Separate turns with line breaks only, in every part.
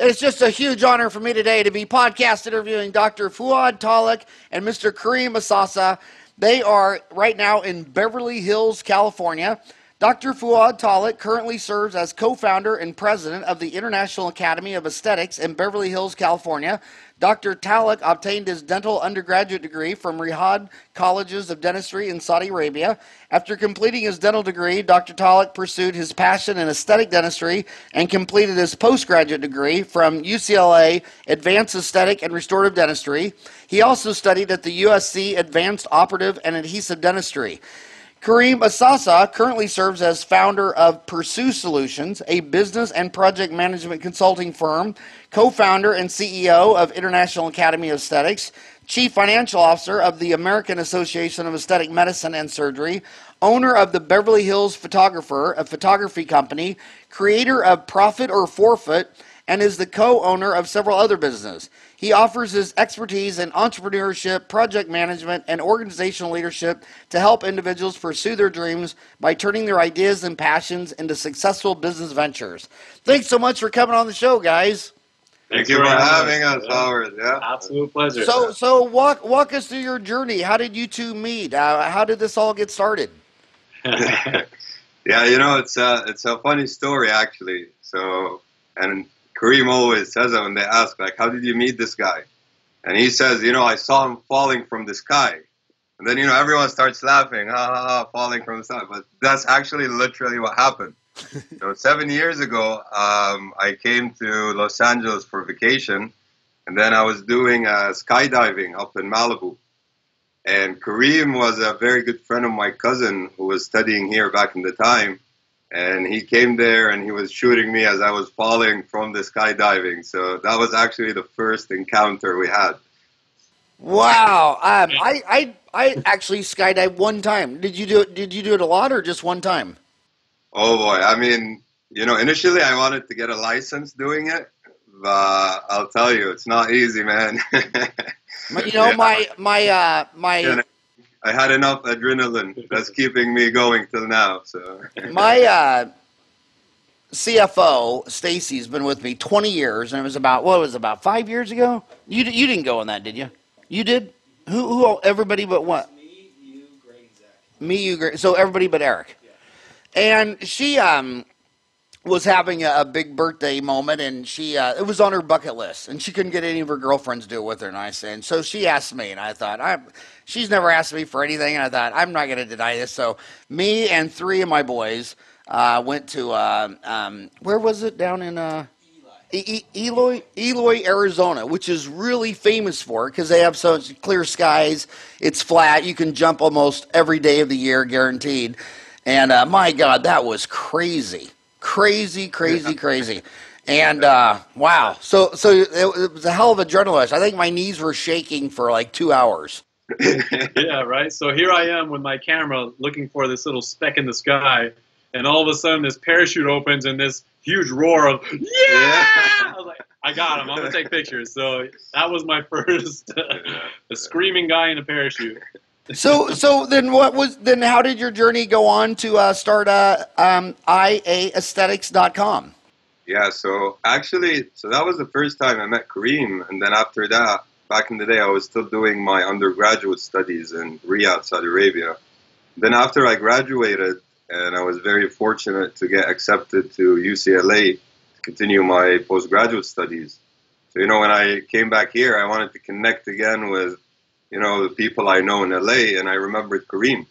It's just a huge honor for me today to be podcast interviewing Dr. Fouad Talic and Mr. Kareem Assassa. They are right now in Beverly Hills, California. Dr. Fouad Talic currently serves as co-founder and president of the International Academy of Esthetics in Beverly Hills, California. Dr. Talic obtained his dental undergraduate degree from Riyadh Colleges of Dentistry in Saudi Arabia. After completing his dental degree, Dr. Talic pursued his passion in aesthetic dentistry and completed his postgraduate degree from UCLA Advanced Aesthetic and Restorative Dentistry. He also studied at the USC Advanced Operative and Adhesive Dentistry. Kareem Assassa currently serves as founder of Pursue Solutions, a business and project management consulting firm, co-founder and CEO of International Academy of Aesthetics, chief financial officer of the American Association of Aesthetic Medicine and Surgery, owner of the Beverly Hills Photographer, a photography company, creator of Profit or Forfeit, and is the co-owner of several other businesses. He offers his expertise in entrepreneurship, project management, and organizational leadership to help individuals pursue their dreams by turning their ideas and passions into successful business ventures. Thanks so much for coming on the show, guys.
Thank you for having us, Howard. Yeah,
absolute pleasure.
So walk us through your journey. How did you two meet? How did this all get started?
Yeah, it's a funny story actually. And Kareem always says that when they ask, like, how did you meet this guy? And he says, I saw him falling from the sky. And then, everyone starts laughing, ha, ha, ha, falling from the sky. But that's actually literally what happened. So 7 years ago, I came to Los Angeles for vacation. And then I was doing skydiving up in Malibu. And Kareem was a very good friend of my cousin who was studying here back in the time. And he came there and he was shooting me as I was falling from the skydiving. So that was actually the first encounter we had.
Wow. I actually skydived one time. Did you do it a lot or just one time?
Oh boy. I mean, initially I wanted to get a license doing it, but I'll tell you, it's not easy, man. I had enough adrenaline that's keeping me going till now. So
my CFO Stacy's been with me 20 years, and it was about 5 years ago. You didn't go on that, did you? You did. Who? Everybody but what?
Me, you, Greg, and Zach.
Me, you, Greg. So everybody but Eric. Yeah. And she was having a big birthday moment, and she it was on her bucket list, and she couldn't get any of her girlfriends to do it with her. And so she asked me, and I thought, she's never asked me for anything, and I thought, I'm not going to deny this. So me and three of my boys went to where was it, down in Eloy, Arizona, which is really famous for it because they have such clear skies. It's flat. You can jump almost every day of the year, guaranteed. And my God, that was crazy. Crazy. And wow. So it was a hell of a adrenaline. I think my knees were shaking for like 2 hours.
Yeah, right. So here I am with my camera looking for this little speck in the sky, and all of a sudden this parachute opens and this huge roar of yeah! I was like, I got him. I'm gonna take pictures. So that was my first a screaming guy in a parachute.
So then how did your journey go on to start IAesthetics.com?
Yeah, so that was the first time I met Kareem, and then after that, back in the day, I was still doing my undergraduate studies in Riyadh, Saudi Arabia. Then after I graduated, and I was very fortunate to get accepted to UCLA to continue my postgraduate studies. So, when I came back here, I wanted to connect again with the people I know in LA, and I remembered Kareem.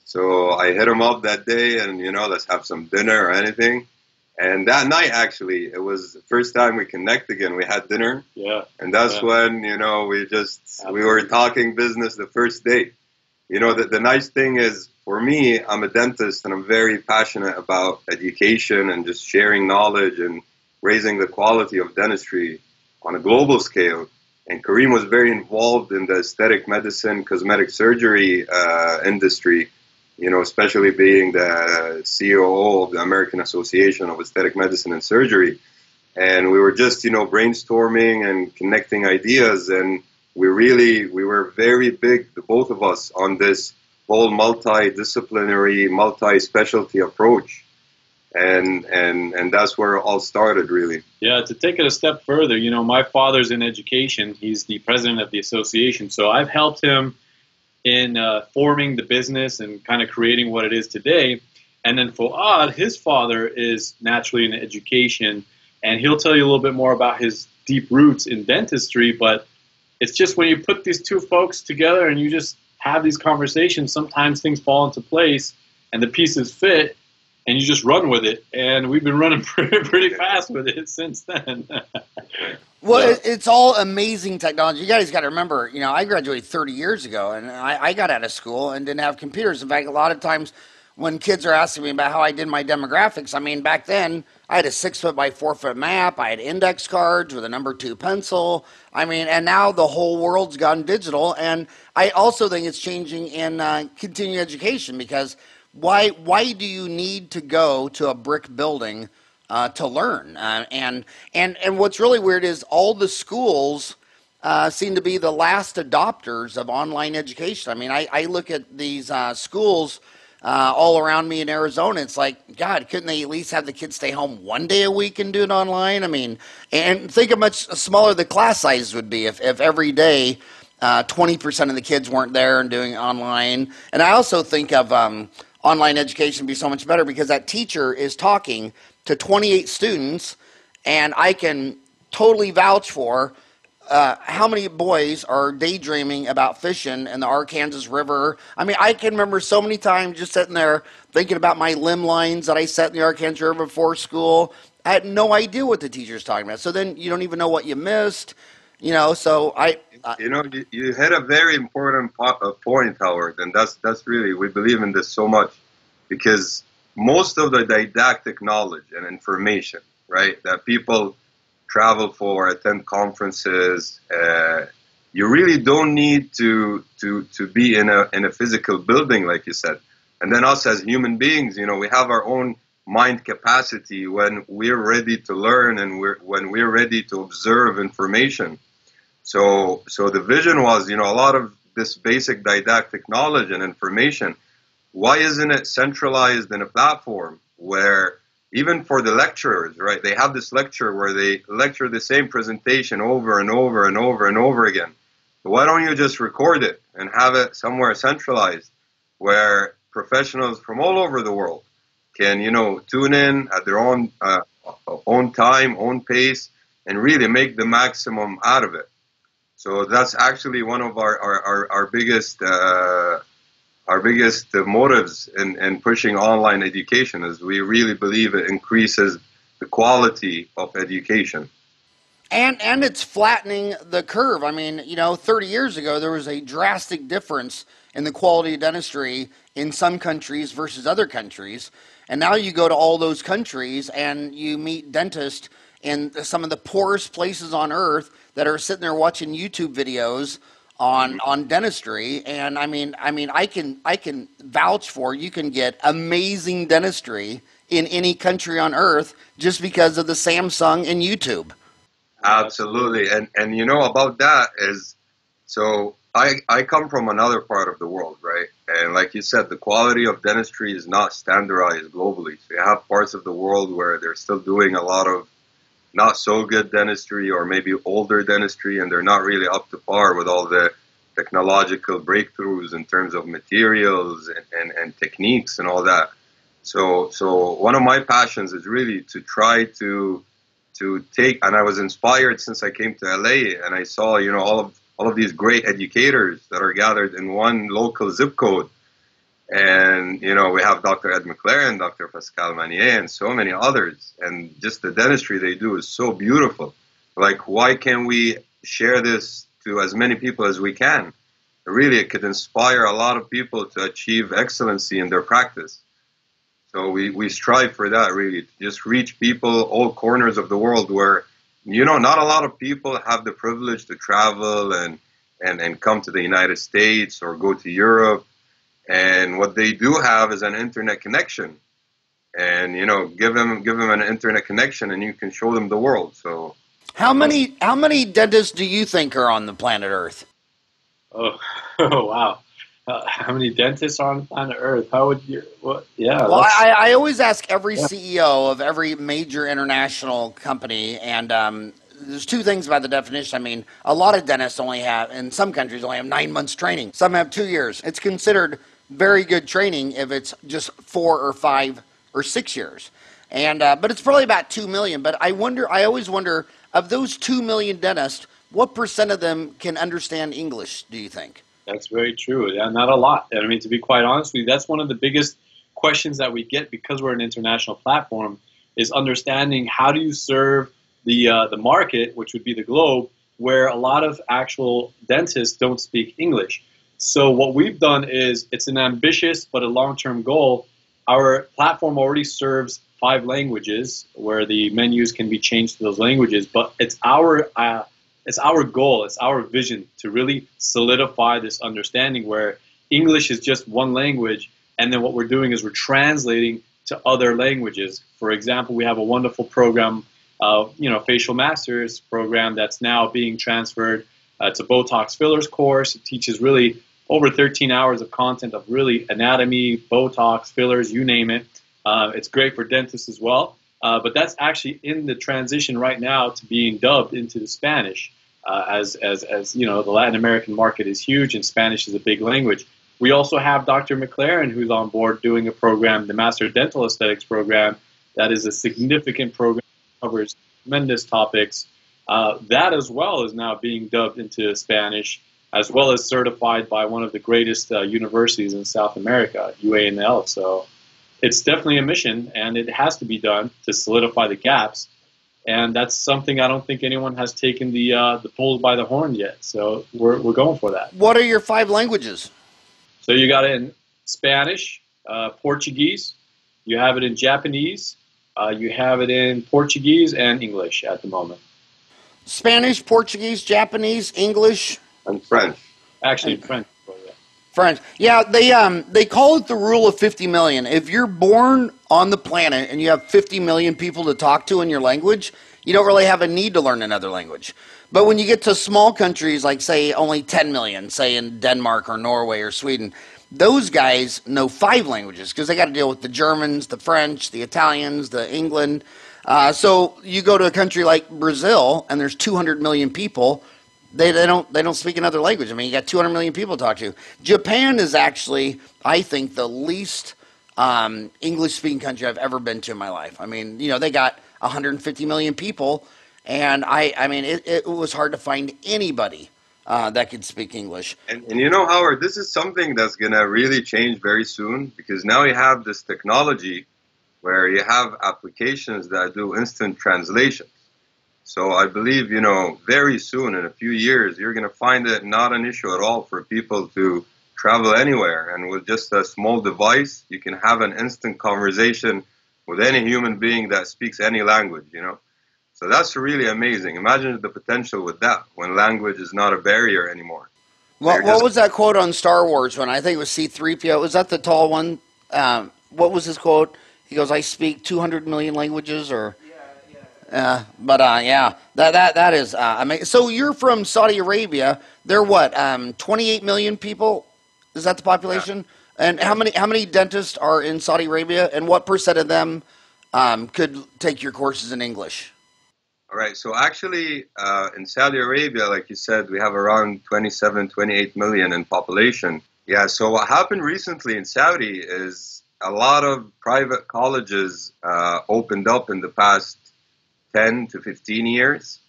So I hit him up that day and, let's have some dinner or anything. And that night, actually, it was the first time we connect again. We had dinner.
Yeah.
And that's when, we were talking business the first day. The nice thing is, for me, I'm a dentist and I'm very passionate about education and just sharing knowledge and raising the quality of dentistry on a global scale. And Kareem was very involved in the aesthetic medicine, cosmetic surgery industry, especially being the COO of the American Association of Aesthetic Medicine and Surgery. And we were just, brainstorming and connecting ideas. And we were very big, the both of us, on this whole multidisciplinary, multi-specialty approach. and that's where it all started, really.
Yeah, to take it a step further, you know, my father's in education. He's the president of the association, so I've helped him in forming the business and kind of creating what it is today. And then Fouad, his father is naturally in education, and he'll tell you a little bit more about his deep roots in dentistry. But it's just when you put these two folks together and you just have these conversations, sometimes things fall into place and the pieces fit, and you just run with it. And we've been running pretty fast with it since then.
Well, it's all amazing technology. You guys got to remember, you know, I graduated 30 years ago, and I got out of school and didn't have computers. In fact, a lot of times when kids are asking me about how I did my demographics, I mean, back then I had a 6-foot by 4-foot map. I had index cards with a number 2 pencil. I mean, and now the whole world's gone digital. And I also think it's changing in continuing education, because why do you need to go to a brick building to learn? And what's really weird is all the schools seem to be the last adopters of online education. I mean, I look at these schools all around me in Arizona. It's like, God, couldn't they at least have the kids stay home one day a week and do it online? I mean, and think how much smaller the class sizes would be if every day 20% of the kids weren't there and doing it online. And I also think of online education be so much better because that teacher is talking to 28 students, and I can totally vouch for how many boys are daydreaming about fishing in the Arkansas River. I mean, I can remember so many times just sitting there thinking about my limb lines that I set in the Arkansas River before school. I had no idea what the teacher's talking about. So then you don't even know what you missed, you know. So
you hit a very important point, Howard, and that's really, we believe in this so much, because most of the didactic knowledge and information, right, that people travel for, attend conferences, you really don't need to be in a physical building, like you said. And then us as human beings, you know, we have our own mind capacity when we're ready to learn and when we're ready to observe information. So the vision was, you know, a lot of this basic didactic knowledge and information, why isn't it centralized in a platform where even for the lecturers, right, they have this lecture where they lecture the same presentation over and over and over and over again. So why don't you just record it and have it somewhere centralized where professionals from all over the world can, you know, tune in at their own time, own pace, and really make the maximum out of it. So that's actually one of our biggest motives in pushing online education, is we really believe it increases the quality of education.
And it's flattening the curve. I mean, you know, 30 years ago, there was a drastic difference in the quality of dentistry in some countries versus other countries. And now you go to all those countries and you meet dentists in some of the poorest places on earth that are sitting there watching YouTube videos on dentistry. And I mean, I can vouch for, you can get amazing dentistry in any country on earth just because of the Samsung and YouTube.
Absolutely. And you know about that is, so I come from another part of the world, right? And like you said, the quality of dentistry is not standardized globally. So you have parts of the world where they're still doing a lot of not so good dentistry, or maybe older dentistry, and they're not really up to par with all the technological breakthroughs in terms of materials and techniques and all that. So one of my passions is really to try to take, and I was inspired since I came to LA and I saw, you know, all of these great educators that are gathered in one local zip code. And, you know, we have Dr. Ed McLaren, Dr. Pascal Manier, and so many others. And just the dentistry they do is so beautiful. Like, why can't we share this to as many people as we can? Really, it could inspire a lot of people to achieve excellency in their practice. So we strive for that, really, to just reach people all corners of the world where, you know, not a lot of people have the privilege to travel and come to the United States or go to Europe. And what they do have is an internet connection. And, you know, give them an internet connection and you can show them the world. So
how many dentists do you think are on the planet Earth?
Oh, wow. How many dentists are on planet Earth? How would you? What? Yeah.
Well,
That's,
I always ask every
yeah.
CEO of every major international company, and there's two things about the definition. I mean, a lot of dentists only have, in some countries, only have 9 months training. Some have 2 years. It's considered very good training if it's just 4 or 5 or 6 years. And but it's probably about 2 million. But I always wonder, of those 2 million dentists, what percent of them can understand English? Do you think?
That's very true. Yeah, not a lot. And I mean, to be quite honest with you, that's one of the biggest questions that we get because we're an international platform is understanding how do you serve the market, which would be the globe, where a lot of actual dentists don't speak English. So what we've done is it's an ambitious but a long-term goal. Our platform already serves 5 languages where the menus can be changed to those languages, but it's our goal, it's our vision to really solidify this understanding where English is just one language, and then what we're doing is we're translating to other languages. For example, we have a wonderful program, facial masters program that's now being transferred. It's a Botox fillers course. It teaches really over 13 hours of content of really anatomy, Botox, fillers, you name it. It's great for dentists as well. But that's actually in the transition right now to being dubbed into the Spanish, as you know, the Latin American market is huge and Spanish is a big language. We also have Dr. McLaren, who's on board doing a program, the Master Dental Aesthetics program, that is a significant program that covers tremendous topics. That as well is now being dubbed into Spanish, as well as certified by one of the greatest universities in South America, UANL. So it's definitely a mission, and it has to be done to solidify the gaps. And that's something I don't think anyone has taken the bull by the horn yet. So we're going for that.
What are your 5 languages?
So you got it in Spanish, Portuguese, you have it in Japanese, you have it in Portuguese and English at the moment.
Spanish, Portuguese, Japanese, English,
And French.
Actually, French.
French. Yeah, they call it the rule of 50 million. If you're born on the planet and you have 50 million people to talk to in your language, you don't really have a need to learn another language. But when you get to small countries like, say, only 10 million, say in Denmark or Norway or Sweden, those guys know 5 languages because they got to deal with the Germans, the French, the Italians, the England. So you go to a country like Brazil and there's 200 million people. They don't speak another language. I mean, you got 200 million people to talk to. Japan is actually, I think, the least English-speaking country I've ever been to in my life. I mean, they got 150 million people, and I mean, it was hard to find anybody that could speak English.
And Howard, this is something that's going to really change very soon because now you have this technology where you have applications that do instant translation. So I believe, very soon, in a few years, you're going to find it not an issue at all for people to travel anywhere. And with just a small device, you can have an instant conversation with any human being that speaks any language, So that's really amazing. Imagine the potential with that when language is not a barrier anymore.
What was that quote on Star Wars when I think it was C-3PO? Was that the tall one? What was his quote? He goes, "I speak 200 million languages," or... Yeah, that is amazing. So you're from Saudi Arabia. They're what? 28 million people. Is that the population? Yeah. And how many dentists are in Saudi Arabia? And what percent of them could take your courses in English?
All right. So actually, in Saudi Arabia, like you said, we have around 27, 28 million in population. Yeah. So what happened recently in Saudi is a lot of private colleges opened up in the past 10 to 15 years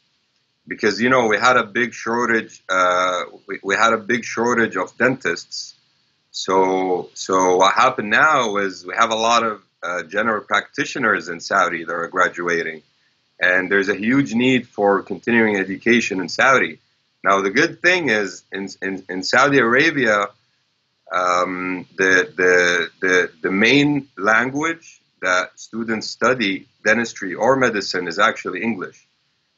because we had a big shortage we had a big shortage of dentists. So what happened now is we have a lot of general practitioners in Saudi that are graduating, and there's a huge need for continuing education in Saudi. Now the good thing is in Saudi Arabia, the main language that students study dentistry or medicine is actually English.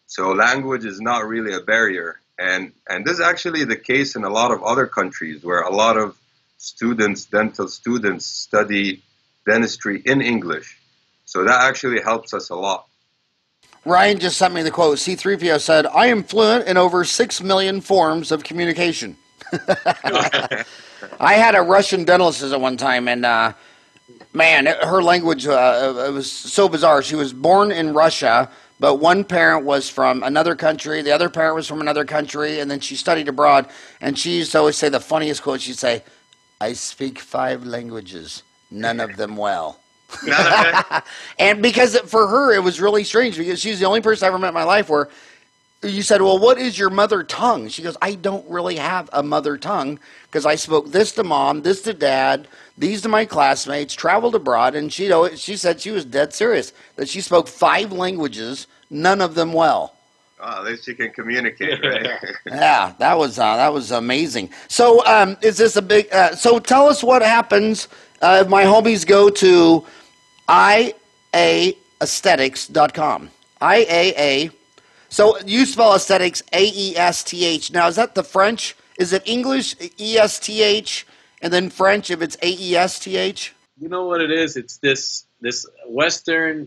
So language is not really a barrier. And this is actually the case in a lot of other countries where a lot of students, dental students, study dentistry in English. So that actually helps us a lot.
Ryan just sent me the quote. C-3PO said, "I am fluent in over 6 million forms of communication." I had a Russian dental assistant one time, and man, her language it was so bizarre. She was born in Russia, but one parent was from another country, the other parent was from another country, and then she studied abroad. And she used to always say the funniest quote. She'd say, "I speak 5 languages, none of them well." And because for her it was really strange, because she's the only person I ever met in my life where you said, "Well, what is your mother tongue?" She goes, "I don't really have a mother tongue because I spoke this to mom, this to dad, these to my classmates, traveled abroad." And she said she was dead serious that she spoke 5 languages, none of them well.
Oh, at least you can communicate, right?
Yeah, that was amazing. So, is this a big? So, tell us what happens if my homies go to IAAesthetics.com. IAA. So you spell aesthetics AESTH. Now, is that the French? Is it English ESTH and then French if it's AESTH?
You know what it is? It's this Western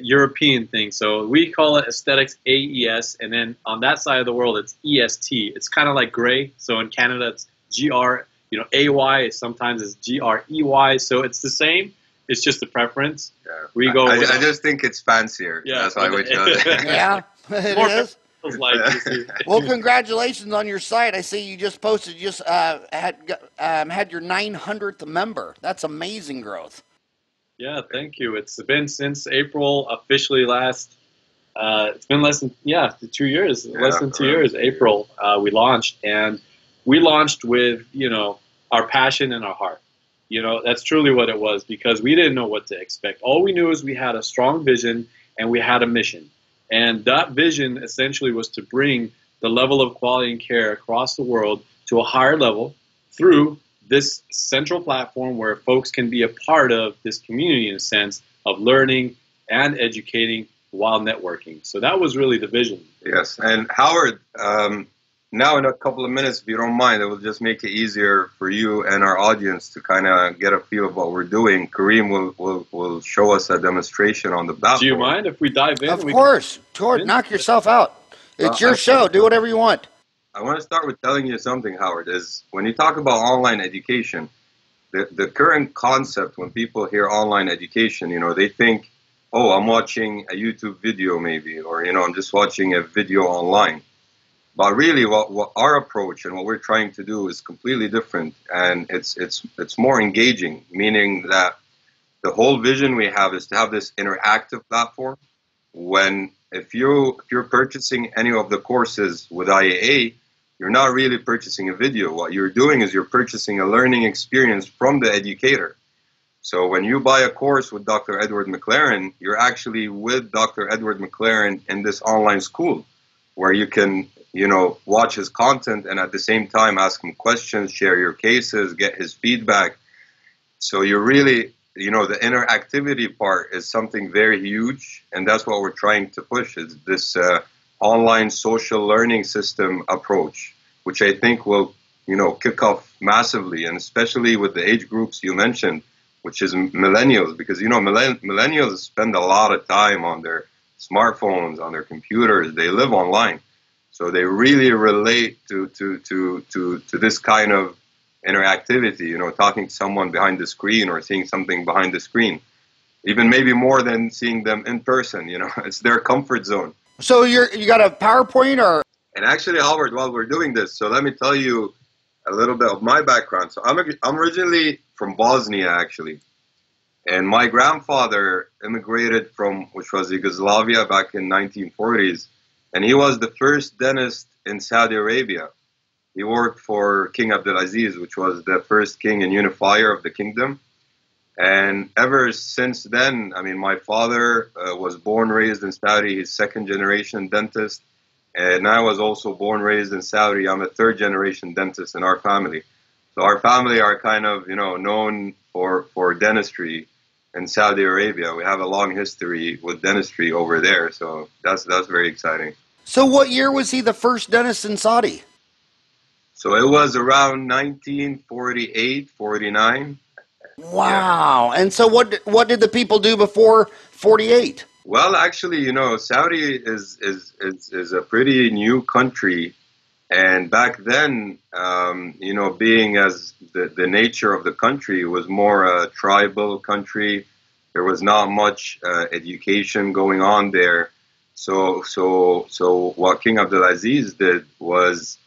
European thing. So we call it aesthetics AES, and then on that side of the world it's EST. It's kind of like gray. So in Canada it's GR, AY. Sometimes it's GREY. So it's the same. It's just a preference.
Yeah.
We go.
I just think it's fancier.
Yeah,
that's why we chose it.
Yeah, it is.
Like,
well, congratulations on your site. I see you just posted. You just had your 900th member. That's amazing growth.
Yeah, thank you. It's been since April officially last. It's been less than 2 years.
Yeah,
less than 2 years. April we launched, and we launched with our passion and our heart. That's truly what it was, because we didn't know what to expect. All we knew is we had a strong vision and we had a mission. And that vision essentially was to bring the level of quality and care across the world to a higher level through this central platform where folks can be a part of this community, in a sense, of learning and educating while networking. So that was really the vision.
Yes. And Howard, now in a couple of minutes, if you don't mind, it will just make it easier for you and our audience to kind of get a feel of what we're doing. Kareem will show us a demonstration on the platform.
Do you mind if we dive in?
Of course. Knock yourself out. It's your show. Do whatever you want.
I want to start with telling you something, Howard, is when you talk about online education, the current concept when people hear online education, they think, oh, I'm watching a YouTube video maybe, or, I'm just watching a video online. But really, what our approach and what we're trying to do is completely different, and it's more engaging. Meaning that the whole vision we have is to have this interactive platform. If you're purchasing any of the courses with IAA, you're not really purchasing a video. What you're doing is you're purchasing a learning experience from the educator. So when you buy a course with Dr. Edward McLaren, you're actually with Dr. Edward McLaren in this online school, where you can watch his content and at the same time ask him questions, share your cases, get his feedback. So you're really, the interactivity part is something very huge, and that's what we're trying to push, is this online social learning system approach, which I think will, kick off massively, and especially with the age groups you mentioned, which is millennials, because, millennials spend a lot of time on their smartphones, on their computers. They live online. So they really relate to this kind of interactivity, talking to someone behind the screen or seeing something behind the screen, even maybe more than seeing them in person. It's their comfort zone.
So you got a PowerPoint or?
And actually, Albert, while we're doing this, so let me tell you a little bit of my background. So I'm originally from Bosnia, actually, and my grandfather immigrated from, which was Yugoslavia back in 1940s. And he was the first dentist in Saudi Arabia. He worked for King Abdulaziz, which was the first king and unifier of the kingdom. And ever since then, my father was born, raised in Saudi. He's second-generation dentist. And I was also born, raised in Saudi. I'm a third-generation dentist in our family. So our family are kind of, known for dentistry in Saudi Arabia. We have a long history with dentistry over there. So that's very exciting.
So what year was he the first dentist in Saudi?
So it was around 1948, 49.
Wow. Yeah. And so what did the people do before 48?
Well, actually, Saudi is a pretty new country And back then, you know, being as the nature of the country was more a tribal country, there was not much education going on there. So what King Abdulaziz did was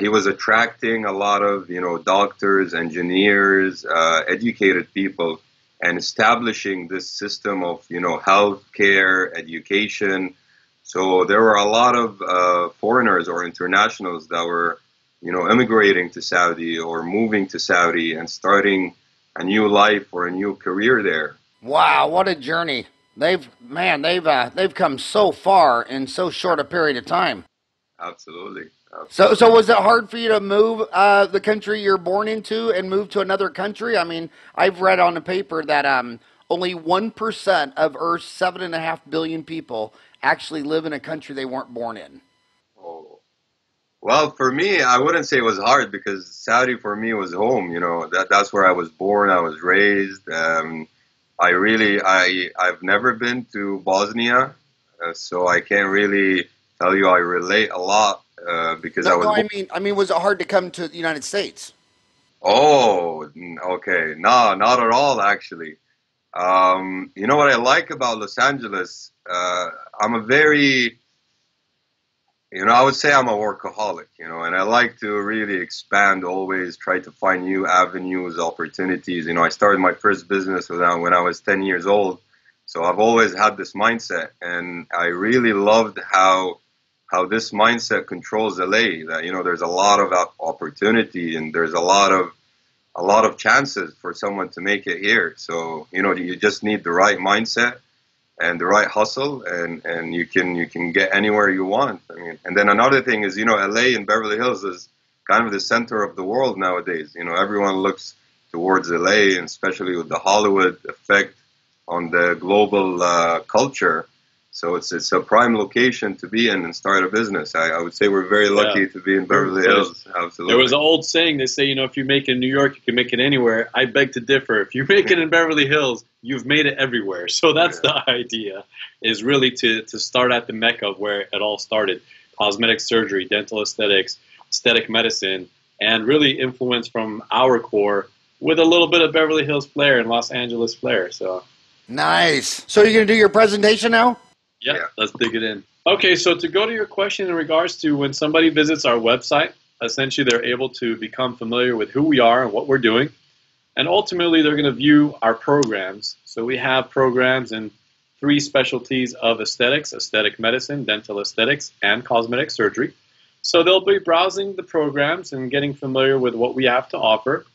he was attracting a lot of, you know, doctors, engineers, educated people, and establishing this system of, you know, healthcare, education. So there were a lot of foreigners or internationals that were, you know, immigrating to Saudi or moving to Saudi and starting a new life or a new career there.
Wow, what a journey! They've come so far in so short a period of time.
Absolutely,
So
absolutely.
was it hard for you to move the country you're born into and move to another country? I mean, I've read on the paper that only 1% of Earth's 7.5 billion people actually live in a country they weren't born in.
Oh. Well, for me, I wouldn't say it was hard because Saudi for me was home. You know, that's where I was born. I was raised. I've never been to Bosnia, so I can't really tell you I relate a lot because
No,
I was
no,
born.
I mean, was it hard to come to the United States?
Oh, okay. No, not at all, actually. You know what I like about Los Angeles? I'm a very, you know, I would say I'm a workaholic, you know, and I like to really expand, always try to find new avenues, opportunities. You know, I started my first business when I was 10 years old. So I've always had this mindset, and I really loved how this mindset controls LA. That, you know, there's a lot of opportunity and there's a lot of chances for someone to make it here. So, you know, you just need the right mindset and the right hustle, and you can get anywhere you want. I mean, and then another thing is, you know, LA and Beverly Hills is kind of the center of the world nowadays. You know, everyone looks towards LA, and especially with the Hollywood effect on the global culture. So it's a prime location to be in and start a business. I would say we're very
Yeah.
lucky to be in Beverly Hills.
There was
Absolutely.
an old saying, they say, you know, if you make it in New York, you can make it anywhere. I beg to differ. If you make it in Beverly Hills, you've made it everywhere. So that's
Yeah.
the idea, is really to start at the mecca of where it all started. Cosmetic surgery, dental aesthetics, aesthetic medicine, and really influence from our core with a little bit of Beverly Hills flair and Los Angeles flair. So
Nice. So you're going to do your presentation now?
yeah,
Yeah.
let's dig it in. Okay, so to go to your question in regards to when somebody visits our website, essentially they're able to become familiar with who we are and what we're doing. And ultimately, they're going to view our programs. So we have programs in 3 specialties of aesthetics: aesthetic medicine, dental aesthetics, and cosmetic surgery. So they'll be browsing the programs and getting familiar with what we have to offer.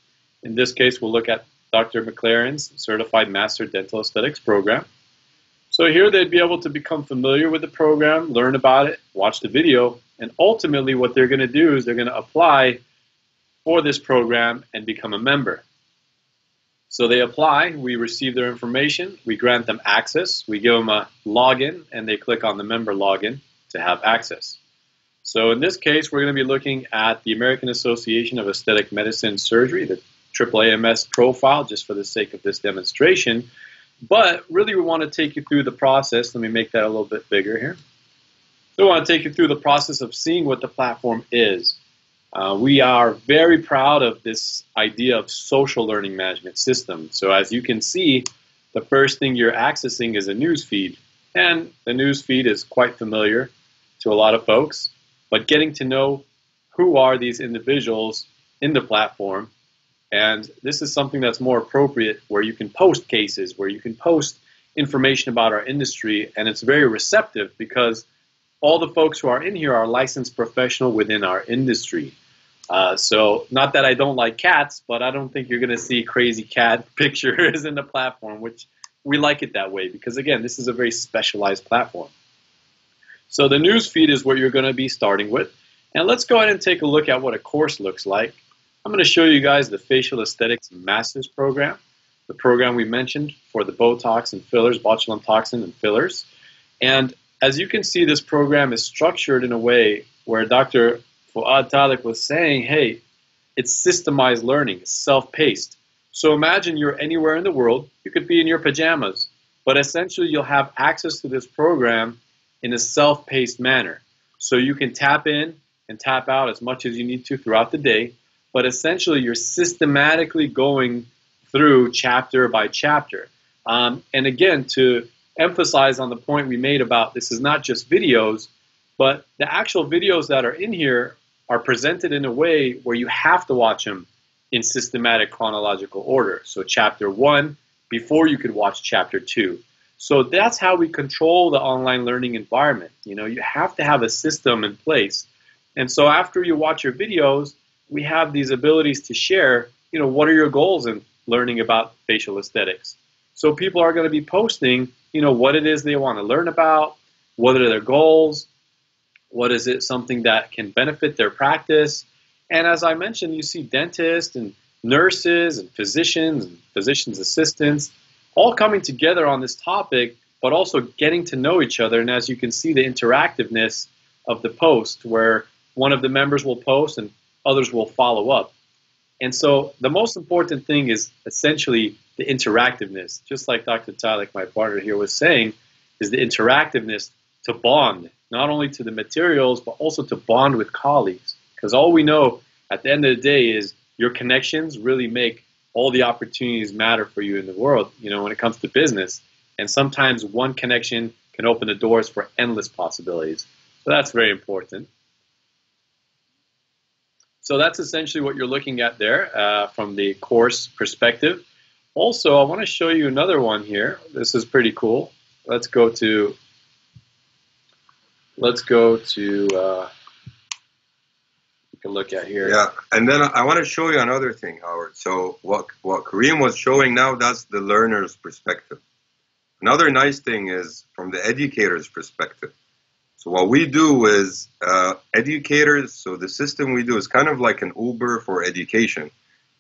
In this case, we'll look at Dr. McLaren's Certified Master Dental Aesthetics program. So here they'd be able to become familiar with the program, learn about it, watch the video, and ultimately what they're going to do is they're going to apply for this program and become a member. So they apply, we receive their information, we grant them access, we give them a login, and they click on the member login to have access. So in this case, we're going to be looking at the American Association of Aesthetic Medicine and Surgery, the AAAMS profile, just for the sake of this demonstration. But really, we want to take you through the process. Let me make that a little bit bigger here. So we want to take you through the process of seeing what the platform is. We are very proud of this idea of social learning management system. So as you can see, the first thing you're accessing is a news feed. And the news feed is quite familiar to a lot of folks. But getting to know who are these individuals in the platform, and this is something that's more appropriate where you can post cases, where you can post information about our industry, and it's very receptive because all the folks who are in here are licensed professional within our industry. So not that I don't like cats, but I don't think you're going to see crazy cat pictures in the platform, which we like it that way because, again, this is a very specialized platform. So the news feed is what you're going to be starting with. And let's go ahead and take a look at what a course looks like. I'm going to show you guys the Facial Aesthetics Master's Program, the program we mentioned for the Botox and fillers, botulinum toxin and fillers. And as you can see, this program is structured in a way where Dr. Fouad Talic was saying, hey, it's systemized learning, it's self-paced. So imagine you're anywhere in the world, you could be in your pajamas, but essentially you'll have access to this program in a self-paced manner. So you can tap in, and tap out as much as you need to throughout the day. But essentially, you're systematically going through chapter by chapter. And again, to emphasize on the point we made about this is not just videos, but the actual videos that are in here are presented in a way where you have to watch them in systematic chronological order. So chapter 1 before you could watch chapter 2. So that's how we control the online learning environment. You know, you have to have a system in place. And so after you watch your videos, we have these abilities to share, you know, what are your goals in learning about facial aesthetics? So people are going to be posting, you know, what it is they want to learn about, what are their goals, what is it something that can benefit their practice. And as I mentioned, you see dentists and nurses and physicians assistants all coming together on this topic, but also getting to know each other. And as you can see, the interactiveness of the post, where one of the members will post and others will follow up. And so the most important thing is essentially the interactiveness. Just like Dr. Talic, my partner here, was saying, is the interactiveness to bond, not only to the materials, but also to bond with colleagues. Because all we know at the end of the day is your connections really make all the opportunities matter for you in the world, you know, when it comes to business. And sometimes one connection can open the doors for endless possibilities. So that's very important. So that's essentially what you're looking at there from the course perspective. Also, I want to show you another one here. This is pretty cool. Let's go to you can look at here.
Yeah, and then I want to show you another thing, Howard. So what Kareem was showing now, that's the learner's perspective. Another nice thing is from the educator's perspective. So what we do is educators, so the system we do is kind of like an Uber for education,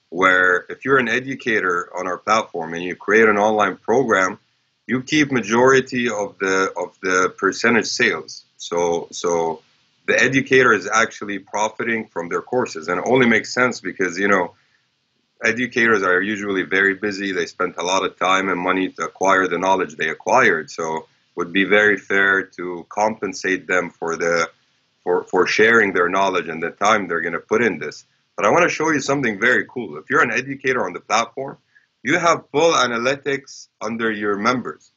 where if you're an educator on our platform and you create an online program, you keep majority of the percentage sales. So the educator is actually profiting from their courses, and it only makes sense because, you know, educators are usually very busy. They spend a lot of time and money to acquire the knowledge they acquired. So it would be very fair to compensate them for sharing their knowledge and the time they're going to put in this. But I want to show you something very cool. If you're an educator on the platform, you have full analytics under your members.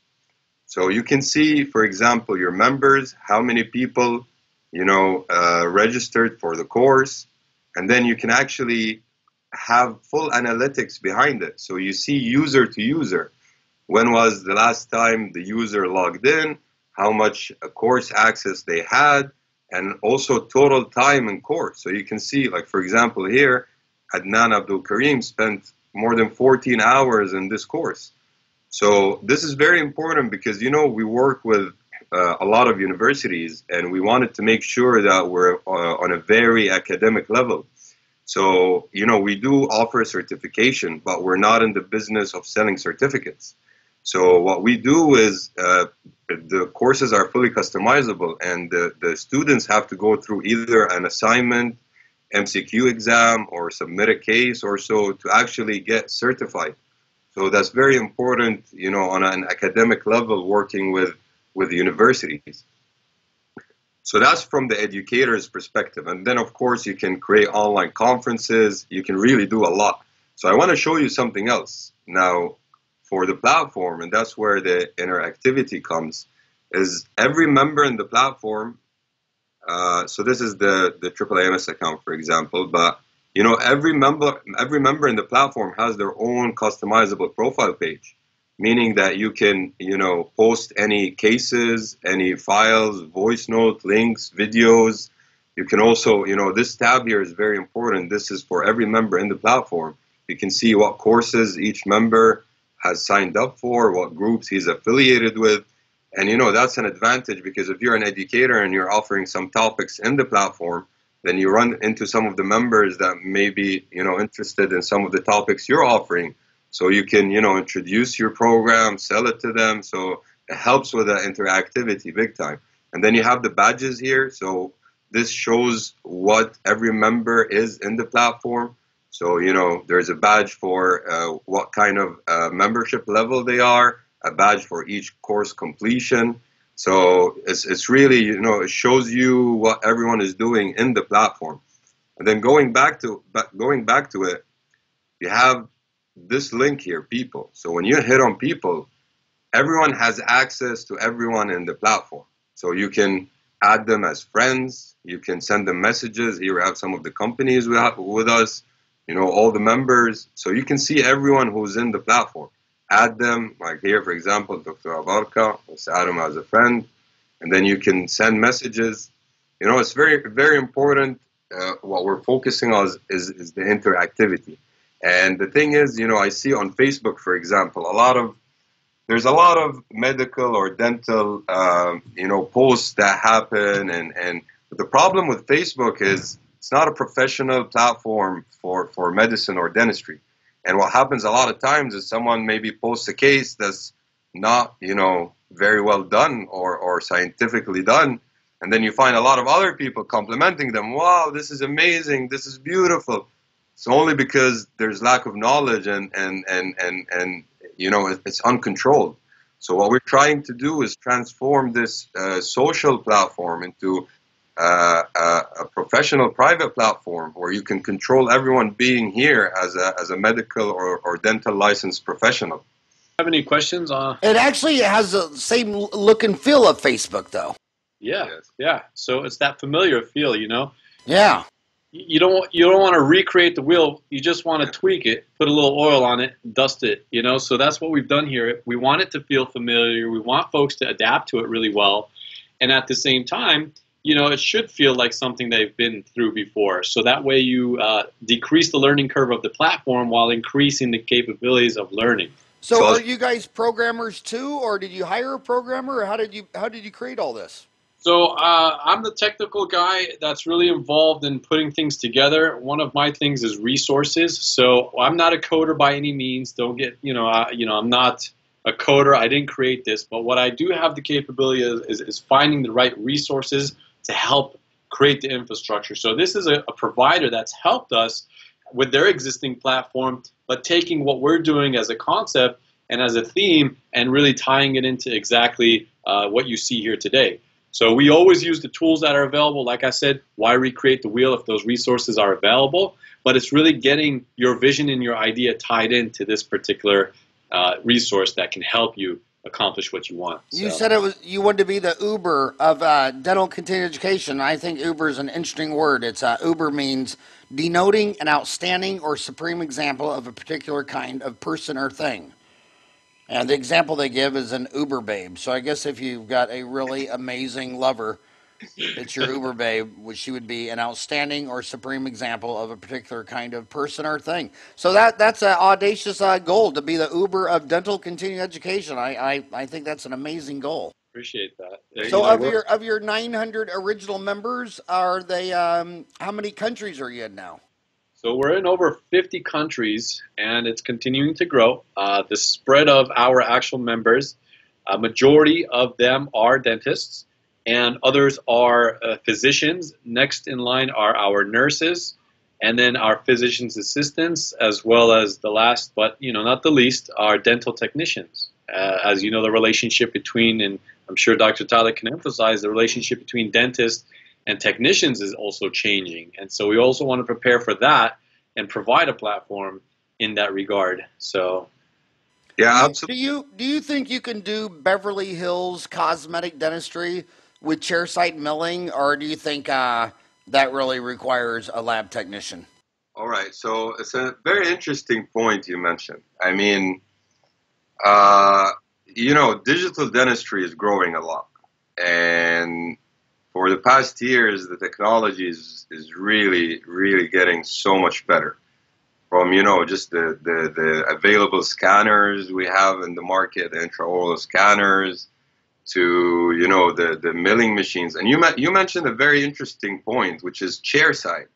So you can see, for example, your members, how many people, you know, registered for the course, and then you can actually have full analytics behind it. So you see user to user. When was the last time the user logged in, how much course access they had, and also total time in course. So you can see, like, for example, here, Adnan Abdul Kareem spent more than 14 hours in this course. So this is very important because, you know, we work with a lot of universities, and we wanted to make sure that we're on a very academic level. So, you know, we do offer certification, but we're not in the business of selling certificates. So what we do is the courses are fully customizable, and the students have to go through either an assignment, MCQ exam, or submit a case or so to actually get certified. So that's very important, you know, on an academic level, working with universities. So that's from the educator's perspective. And then, of course, you can create online conferences. You can really do a lot. So I want to show you something else now for the platform, and that's where the interactivity comes, is every member in the platform. So this is the AAAMS account, for example, but you know, every member in the platform has their own customizable profile page, meaning that you can, you know, post any cases, any files, voice note, links, videos. You can also, you know, this tab here is very important. This is for every member in the platform. You can see what courses each member has signed up for, what groups he's affiliated with. And, you know, that's an advantage because if you're an educator and you're offering some topics in the platform, then you run into some of the members that may be, you know, interested in some of the topics you're offering. So you can, you know, introduce your program, sell it to them. So it helps with the interactivity big time. And then you have the badges here. So this shows what every member is in the platform. So, you know, there's a badge for what kind of membership level they are, a badge for each course completion. So it's really, you know, it shows you what everyone is doing in the platform. And then going back to it, you have this link here, people. So when you hit on people, everyone has access to everyone in the platform. So you can add them as friends. You can send them messages. Here we have some of the companies with us, you know, all the members. So you can see everyone who's in the platform. Add them, like here, for example, Dr. Abarka, let's add him as a friend. And then you can send messages. You know, it's very, very important. What we're focusing on is the interactivity. And the thing is, you know, I see on Facebook, for example, there's a lot of medical or dental, you know, posts that happen. And the problem with Facebook is it's not a professional platform for medicine or dentistry. And what happens a lot of times is someone maybe posts a case that's not, you know, very well done or scientifically done. And then you find a lot of other people complimenting them. Wow, this is amazing. This is beautiful. It's only because there's lack of knowledge and you know, it's uncontrolled. So what we're trying to do is transform this social platform into a professional private platform where you can control everyone being here as a medical or dental licensed professional.
Have any questions?
It actually has the same look and feel of Facebook, though.
Yeah,
Yes.
yeah. So it's that familiar feel, you know.
Yeah.
You don't want to recreate the wheel. You just want to tweak it, put a little oil on it, dust it, you know. So that's what we've done here. We want it to feel familiar. We want folks to adapt to it really well, and at the same time, you know, it should feel like something they've been through before. So that way, you decrease the learning curve of the platform while increasing the capabilities of learning.
So are you guys programmers too, or did you hire a programmer, or how did you create all this?
So I'm the technical guy that's really involved in putting things together. One of my things is resources. So I'm not a coder by any means. Don't get, I'm not a coder. I didn't create this. But what I do have the capability is finding the right resources to help create the infrastructure. So this is a provider that's helped us with their existing platform, but taking what we're doing as a concept and as a theme and really tying it into exactly what you see here today. So we always use the tools that are available. Like I said, why recreate the wheel if those resources are available? But it's really getting your vision and your idea tied into this particular resource that can help you accomplish what you want.
You said you wanted to be the Uber of dental continuing education. I think Uber is an interesting word. It's Uber means denoting an outstanding or supreme example of a particular kind of person or thing. And the example they give is an Uber babe. So I guess if you've got a really amazing lover, it's your Uber babe, which she would be an outstanding or supreme example of a particular kind of person or thing. So that's an audacious goal, to be the Uber of dental continuing education. I think that's an amazing goal.
Appreciate that.
So of your 900 original members, are they how many countries are you in now?
So we're in over 50 countries, and it's continuing to grow. The spread of our actual members, a majority of them are dentists, and others are physicians. Next in line are our nurses, and then our physician's assistants, as well as the last, but not the least, our dental technicians. As you know, the relationship between, and I'm sure Dr. Talic can emphasize, the relationship between dentists and technicians is also changing. And so we also want to prepare for that and provide a platform in that regard. So,
yeah, absolutely.
Do you think you can do Beverly Hills cosmetic dentistry with chairside milling, or do you think that really requires a lab technician?
All right, so it's a very interesting point you mentioned. I mean, digital dentistry is growing a lot, and for the past years, the technology is really, really getting so much better. From, just the available scanners we have in the market, the intraoral scanners, to, the milling machines. And you mentioned a very interesting point, which is chairside.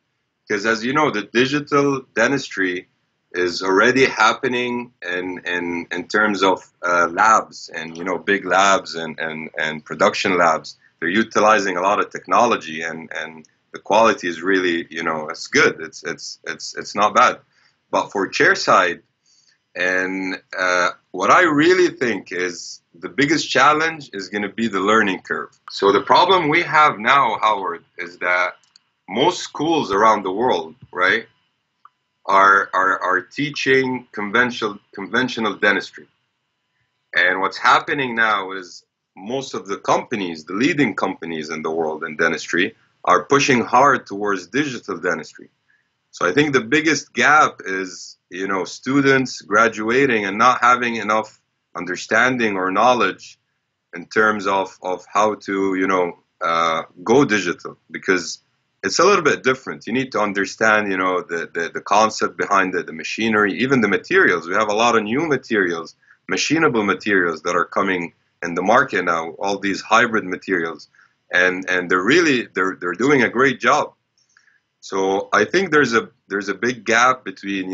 Because as you know, the digital dentistry is already happening in terms of labs and, big labs and production labs. They're utilizing a lot of technology, and the quality is really, it's good. It's not bad. But for chairside, And what I really think is the biggest challenge is going to be the learning curve. So the problem we have now, Howard, is that most schools around the world, right, are teaching conventional dentistry. And what's happening now is most of the companies, the leading companies in the world in dentistry, are pushing hard towards digital dentistry. So I think the biggest gap is, students graduating and not having enough understanding or knowledge in terms of how to, go digital, because it's a little bit different. You need to understand, the concept behind it, the machinery, even the materials. We have a lot of new materials, machinable materials that are coming in the market now, all these hybrid materials, and they're doing a great job. So I think there's a big gap between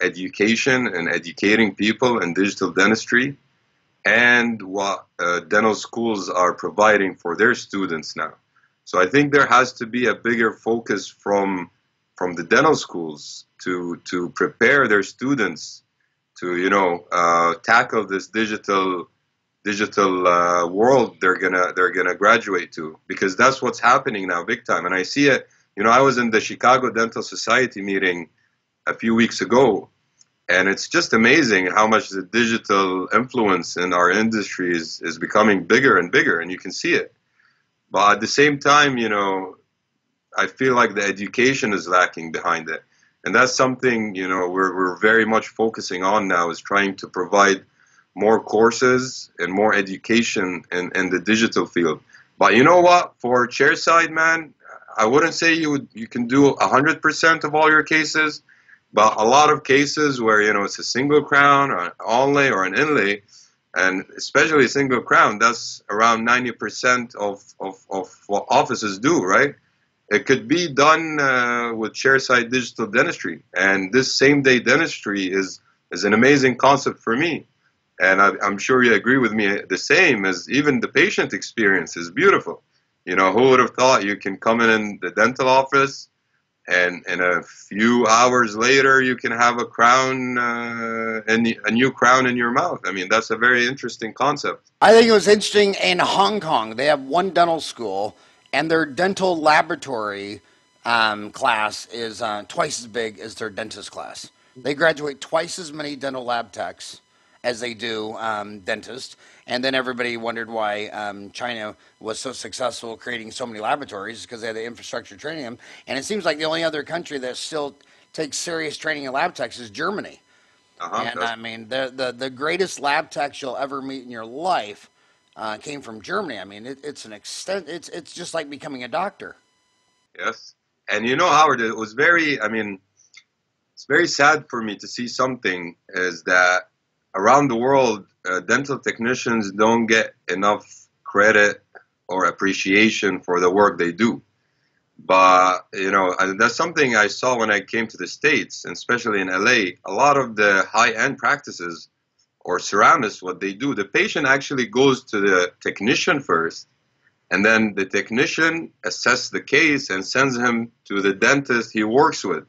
education and educating people in digital dentistry and what dental schools are providing for their students now. So I think there has to be a bigger focus from the dental schools to prepare their students to tackle this digital world they're gonna graduate to, because that's what's happening now big time. And I see it. I was in the Chicago Dental Society meeting a few weeks ago, and it's just amazing how much the digital influence in our industry is becoming bigger and bigger, and you can see it. But at the same time, I feel like the education is lacking behind it. And that's something, we're very much focusing on now, is trying to provide more courses and more education in the digital field. But you know what? For chairside, man, I wouldn't say you can do 100% of all your cases, but a lot of cases where, it's a single crown or an onlay or an inlay, and especially single crown, that's around 90% of what offices do, right? It could be done with chairside digital dentistry. And this same-day dentistry is an amazing concept for me. And I'm sure you agree with me the same, as even the patient experience is beautiful. Who would have thought you can come in the dental office and a few hours later you can have a crown, a new crown in your mouth? I mean, that's a very interesting concept.
I think it was interesting in Hong Kong. They have one dental school, and their dental laboratory class is twice as big as their dentist class. They graduate twice as many dental lab techs as they do dentists. And then everybody wondered why China was so successful creating so many laboratories, because they had the infrastructure training them. And it seems like the only other country that still takes serious training in lab techs is Germany. And I mean, the greatest lab techs you'll ever meet in your life came from Germany. I mean, it's an extent. It's just like becoming a doctor.
Yes. And Howard, it's very sad for me to see something, is that around the world, dental technicians don't get enough credit or appreciation for the work they do. But, and that's something I saw when I came to the States, and especially in LA. A lot of the high-end practices or ceramists, what they do, the patient actually goes to the technician first, and then the technician assesses the case and sends him to the dentist he works with.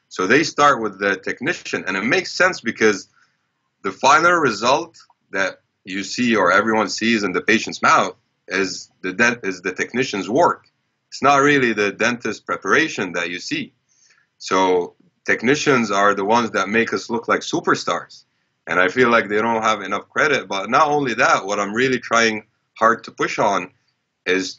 So they start with the technician, and it makes sense, because the final result that you see or everyone sees in the patient's mouth is the technician's work. It's not really the dentist preparation that you see. So technicians are the ones that make us look like superstars. And I feel like they don't have enough credit. But not only that, what I'm really trying hard to push on is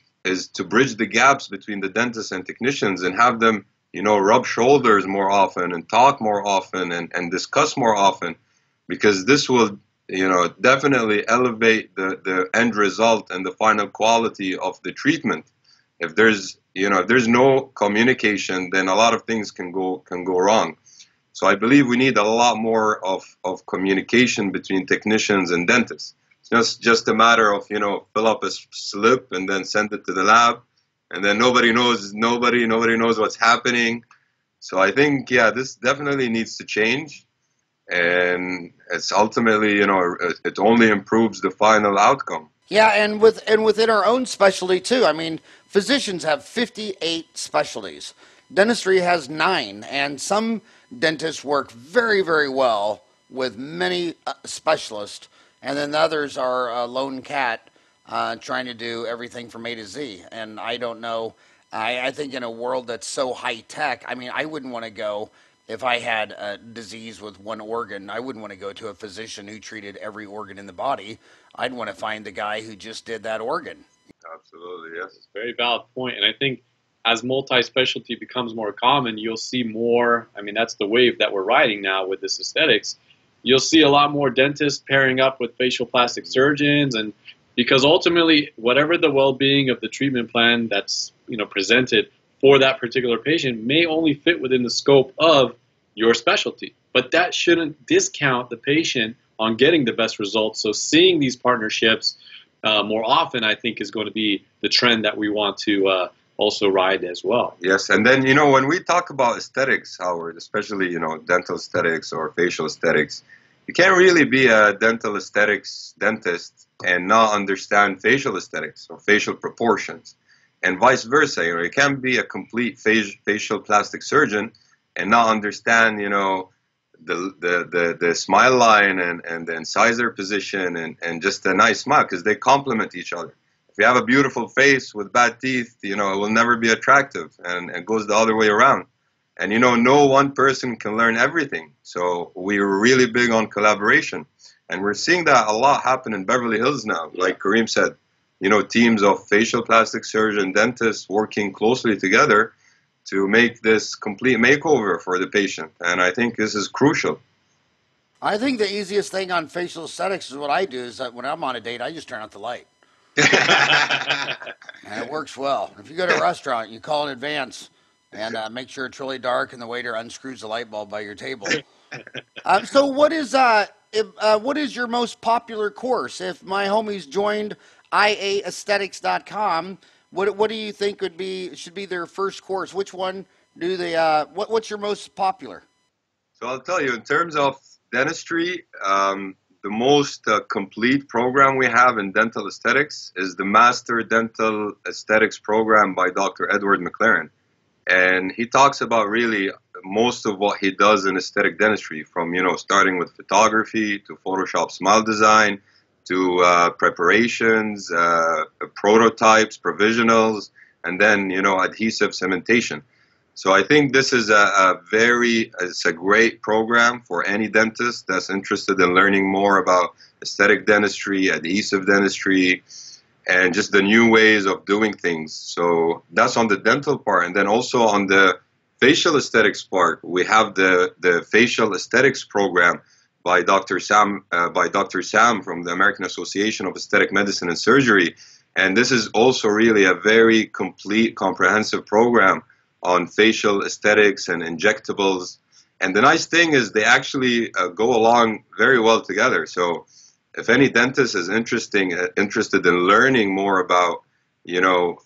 to bridge the gaps between the dentists and technicians, and have them, rub shoulders more often and talk more often and discuss more often, because this will, definitely elevate the end result and the final quality of the treatment. If there's no communication, then a lot of things can go wrong. So I believe we need a lot more of communication between technicians and dentists. It's not just a matter of, fill up a slip and then send it to the lab, and then nobody knows what's happening. So I think, this definitely needs to change. And it's ultimately, it only improves the final outcome.
Yeah, and within our own specialty too. I mean, physicians have 58 specialties. Dentistry has 9, and some dentists work very, very well with many specialists, and then the others are a lone cat trying to do everything from A to Z. And I don't know. I think in a world that's so high tech, I mean, I wouldn't want to go if I had a disease with one organ. I wouldn't want to go to a physician who treated every organ in the body. I'd want to find the guy who just did that organ.
Absolutely, yes.
It's a very valid point. And I think as multi-specialty becomes more common, you'll see more. I mean, that's the wave that we're riding now with this aesthetics. You'll see a lot more dentists pairing up with facial plastic surgeons, and because ultimately, whatever the well-being of the treatment plan that's presented for that particular patient may only fit within the scope of your specialty. But that shouldn't discount the patient on getting the best results. So seeing these partnerships more often, I think, is going to be the trend that we want to also ride as well.
Yes, and then, when we talk about aesthetics, Howard, especially, dental aesthetics or facial aesthetics, you can't really be a dental aesthetics dentist and not understand facial aesthetics or facial proportions, and vice versa. You can't be a complete facial plastic surgeon and not understand, the smile line and the incisor position and just a nice smile, because they complement each other. If you have a beautiful face with bad teeth, it will never be attractive, and it goes the other way around. And, no one person can learn everything. So we're really big on collaboration. And we're seeing that a lot happen in Beverly Hills now. Like Kareem said, teams of facial plastic surgeon, dentists working closely together to make this complete makeover for the patient. And I think this is crucial.
I think the easiest thing on facial aesthetics is what I do is that when I'm on a date, I just turn out the light. And it works well. If you go to a restaurant, you call in advance and make sure it's really dark and the waiter unscrews the light bulb by your table. So what is your most popular course? If my homies joined iaesthetics.com, what do you think should be their first course? Which one do they what's your most popular?
So I'll tell you, in terms of dentistry, the most complete program we have in dental aesthetics is the Master Dental Aesthetics program by Dr. Edward McLaren. And he talks about really most of what he does in aesthetic dentistry, from, starting with photography to Photoshop smile design to preparations, prototypes, provisionals, and then, adhesive cementation. So I think this is it's a great program for any dentist that's interested in learning more about aesthetic dentistry, adhesive dentistry, and just the new ways of doing things. So that's on the dental part. And then also on the facial aesthetics part, we have the facial aesthetics program by Dr. Sam from the American Association of Aesthetic Medicine and Surgery. And this is also really a very complete, comprehensive program on facial aesthetics and injectables. And the nice thing is they actually go along very well together. So if any dentist is interested in learning more about,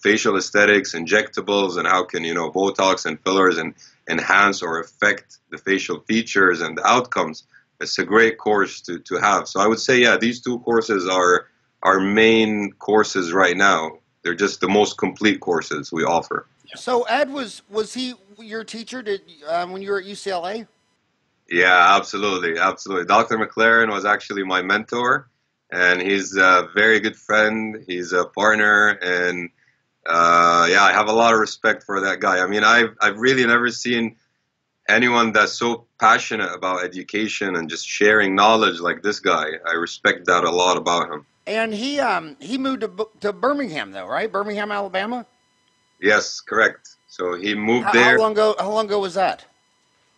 facial aesthetics, injectables, and how can, Botox and fillers and enhance or affect the facial features and the outcomes, it's a great course to have. So I would say, yeah, these two courses are our main courses right now. They're just the most complete courses we offer.
So Ed, was he your teacher when you were at UCLA?
Yeah, absolutely. Dr. McLaren was actually my mentor, and he's a very good friend. He's a partner, and I have a lot of respect for that guy. I mean, I've really never seen anyone that's so passionate about education and just sharing knowledge like this guy. I respect that a lot about him.
And he moved to Birmingham, though, right? Birmingham, Alabama?
Yes, correct. So he moved there.
How long ago was that?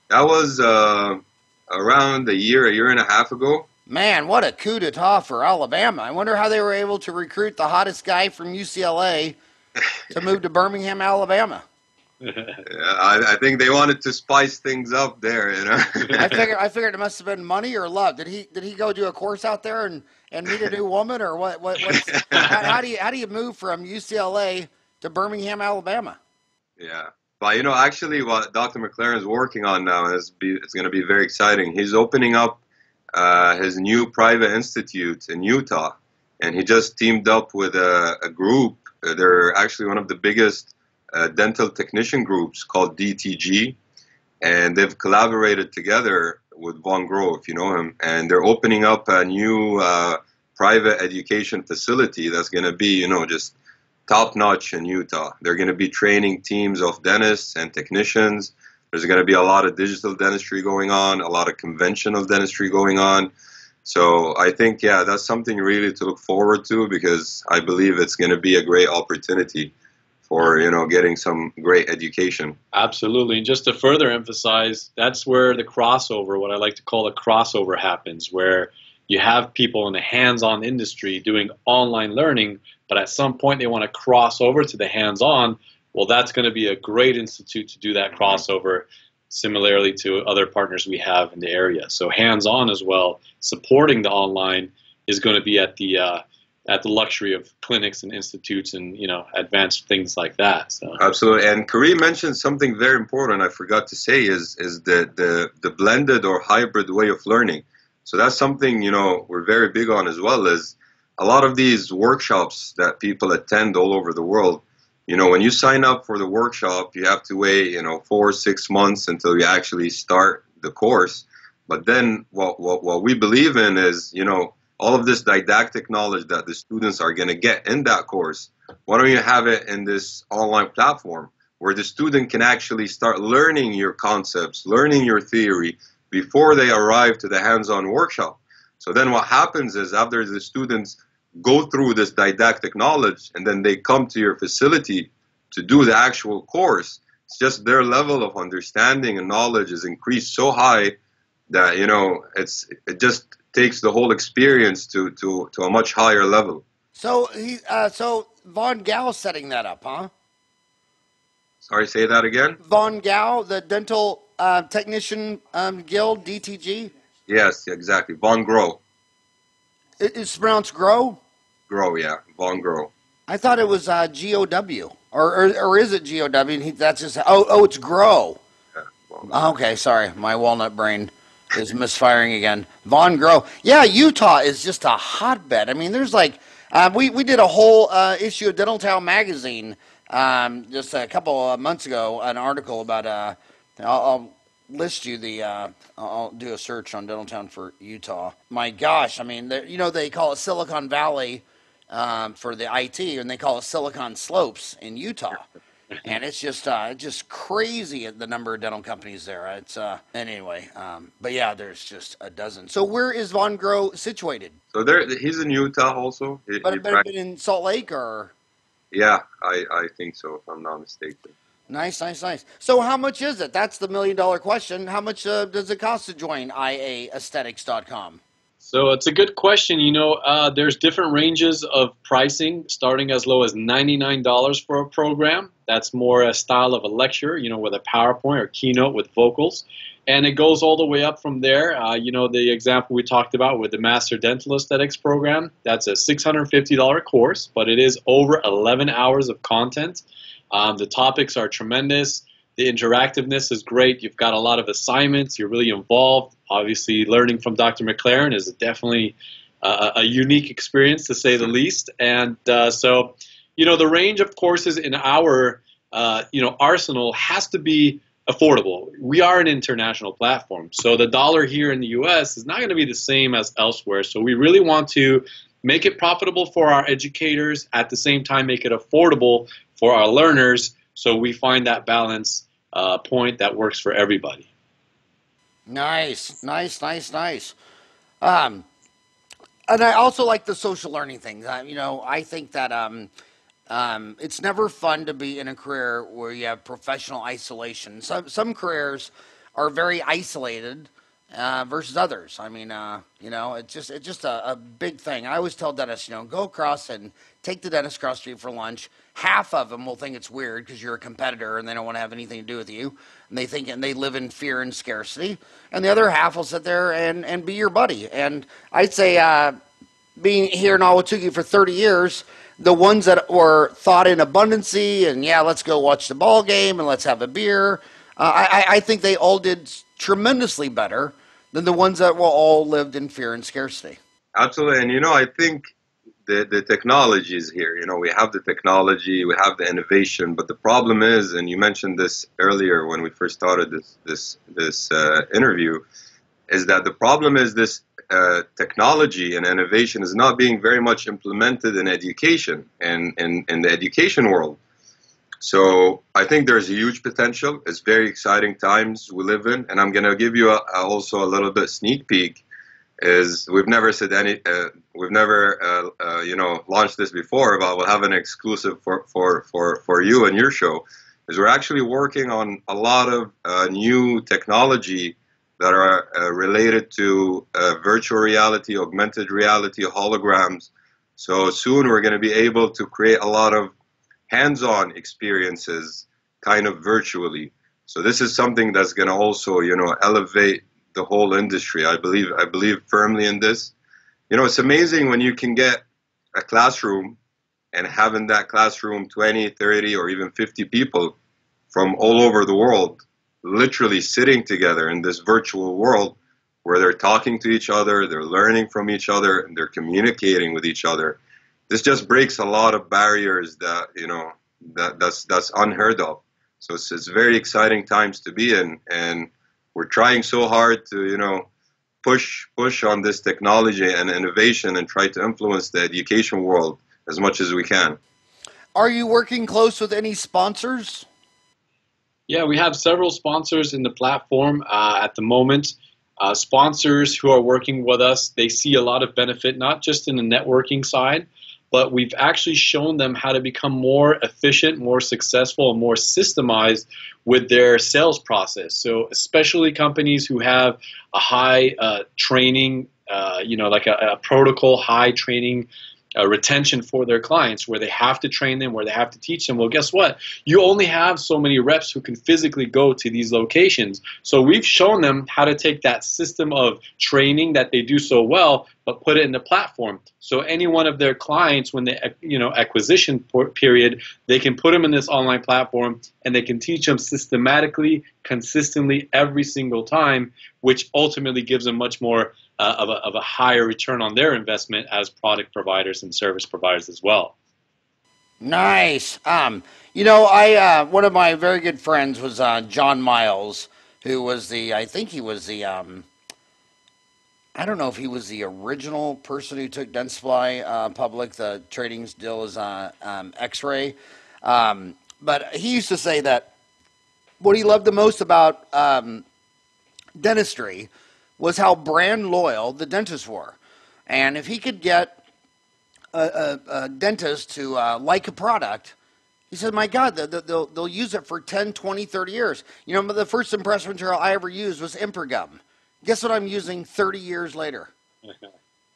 That was around a year and a half ago.
Man, what a coup d'etat for Alabama. I wonder how they were able to recruit the hottest guy from UCLA to move to Birmingham, Alabama.
Yeah, I think they wanted to spice things up there,
I figured it must have been money or love. Did he go do a course out there and meet a new woman, or what? How do you move from UCLA to Birmingham, Alabama?
Yeah. But, actually what Dr. McLaren is working on now it's going to be very exciting. He's opening up his new private institute in Utah, and he just teamed up with a group. They're actually one of the biggest dental technician groups called DTG, and they've collaborated together with Von Groh, if you know him, and they're opening up a new private education facility that's going to be, just top notch in Utah. They're going to be training teams of dentists and technicians. There's going to be a lot of digital dentistry going on, a lot of conventional dentistry going on. So I think, yeah, that's something really to look forward to, because I believe it's going to be a great opportunity for, getting some great education.
Absolutely. And just to further emphasize, that's where the crossover, what I like to call the crossover, happens, where you have people in the hands-on industry doing online learning, but at some point they want to cross over to the hands-on. Well, that's going to be a great institute to do that crossover, similarly to other partners we have in the area. So hands-on as well, supporting the online is going to be at the luxury of clinics and institutes and, advanced things like that. So.
Absolutely. And Kareem mentioned something very important I forgot to say is the blended or hybrid way of learning. So that's something, we're very big on as well, is a lot of these workshops that people attend all over the world. When you sign up for the workshop, you have to wait, 4 or 6 months until you actually start the course. But then what we believe in is, all of this didactic knowledge that the students are going to get in that course. Why don't you have it in this online platform where the student can actually start learning your concepts, learning your theory before they arrive to the hands-on workshop? So then what happens is, after the students go through this didactic knowledge and then they come to your facility to do the actual course, it's just their level of understanding and knowledge is increased so high that, it just takes the whole experience to a much higher level.
So so Von Gao setting that up, huh?
Sorry, say that again?
Von Gao, the Dental Technician Guild, DTG?
Yes, exactly. Von Groh.
It's pronounced Grow?
Grow, yeah. Von Groh.
I thought it was G-O-W. Or is it G-O-W? And that's just, it's Grow. Yeah, okay, sorry. My walnut brain is misfiring again. Von Groh. Yeah, Utah is just a hotbed. I mean, there's like, we did a whole issue of Dental Town magazine just a couple of months ago, an article about, I'll list you I'll do a search on Dental Town for Utah. My gosh, I mean, they call it Silicon Valley for the IT, and they call it Silicon Slopes in Utah. And it's just crazy the number of dental companies there. It's anyway, but yeah, there's just a dozen. So where is Von Groh situated?
So he's in Utah also.
But been in Salt Lake, or?
Yeah, I think so, if I'm not mistaken.
Nice. So how much is it? That's the $1 million question. How much does it cost to join IAesthetics.com?
So it's a good question. There's different ranges of pricing, starting as low as $99 for a program. That's more a style of a lecture, with a PowerPoint or keynote with vocals. And it goes all the way up from there. The example we talked about with the Master Dental Aesthetics program, that's a $650 course, but it is over 11 hours of content. The topics are tremendous. The interactiveness is great. You've got a lot of assignments. You're really involved. Obviously, learning from Dr. McLaren is definitely a unique experience, to say the least. And so, the range of courses in our, arsenal has to be affordable. We are an international platform. So the dollar here in the U.S. is not going to be the same as elsewhere. So we really want to make it profitable for our educators, at the same time make it affordable for our learners, so we find that balance point that works for everybody.
Nice. And I also like the social learning thing. I think that it's never fun to be in a career where you have professional isolation. Some careers are very isolated versus others. I mean, it's just a big thing. I always tell dentists, go across and take the dentist across the street for lunch. Half of them will think it's weird because you're a competitor and they don't want to have anything to do with you. And they live in fear and scarcity. And the other half will sit there and be your buddy. And I'd say, being here in Ahwatukee for 30 years, the ones that were thought in abundancy and, yeah, let's go watch the ball game and let's have a beer, I think they all did tremendously better than the ones that were all lived in fear and scarcity.
Absolutely. And, I think the technology is here. We have the technology, we have the innovation, but the problem is, and you mentioned this earlier when we first started this interview, is that the problem is this technology and innovation is not being very much implemented in education and in the education world. So I think there's a huge potential. It's very exciting times we live in, and I'm going to give you also a little bit sneak peek. Is we've never said we've never launched this before, but we'll have an exclusive for you and your show. Is we're actually working on a lot of new technology that are related to virtual reality, augmented reality, holograms. So soon we're going to be able to create a lot of hands-on experiences kind of virtually. So this is something that's going to also, elevate the whole industry. I believe firmly in this. It's amazing when you can get a classroom and have in that classroom 20, 30, or even 50 people from all over the world literally sitting together in this virtual world where they're talking to each other, they're learning from each other, and they're communicating with each other. This just breaks a lot of barriers that, that's unheard of. So it's very exciting times to be in, and we're trying so hard to, push on this technology and innovation and try to influence the education world as much as we can.
Are you working close with any sponsors?
Yeah, we have several sponsors in the platform at the moment. Sponsors who are working with us, they see a lot of benefit, not just in the networking side, but we've actually shown them how to become more efficient, more successful, and more systemized with their sales process. So especially companies who have a high training, like a protocol, high training retention for their clients, where they have to train them, where they have to teach them. Well, guess what? You only have so many reps who can physically go to these locations. So we've shown them how to take that system of training that they do so well, but put it in the platform. So any one of their clients, when they, acquisition period, they can put them in this online platform and they can teach them systematically, consistently every single time, which ultimately gives them much more of a higher return on their investment as product providers and service providers as well.
Nice. I one of my very good friends was John Miles, who was I don't know if he was the original person who took Dentsply public. The trading deal is X-ray. But he used to say that what he loved the most about dentistry was how brand loyal the dentists were. And if he could get a dentist to like a product, he said, my God, they'll use it for 10, 20, 30 years. The first impression material I ever used was Impergum. Guess what I'm using 30 years later?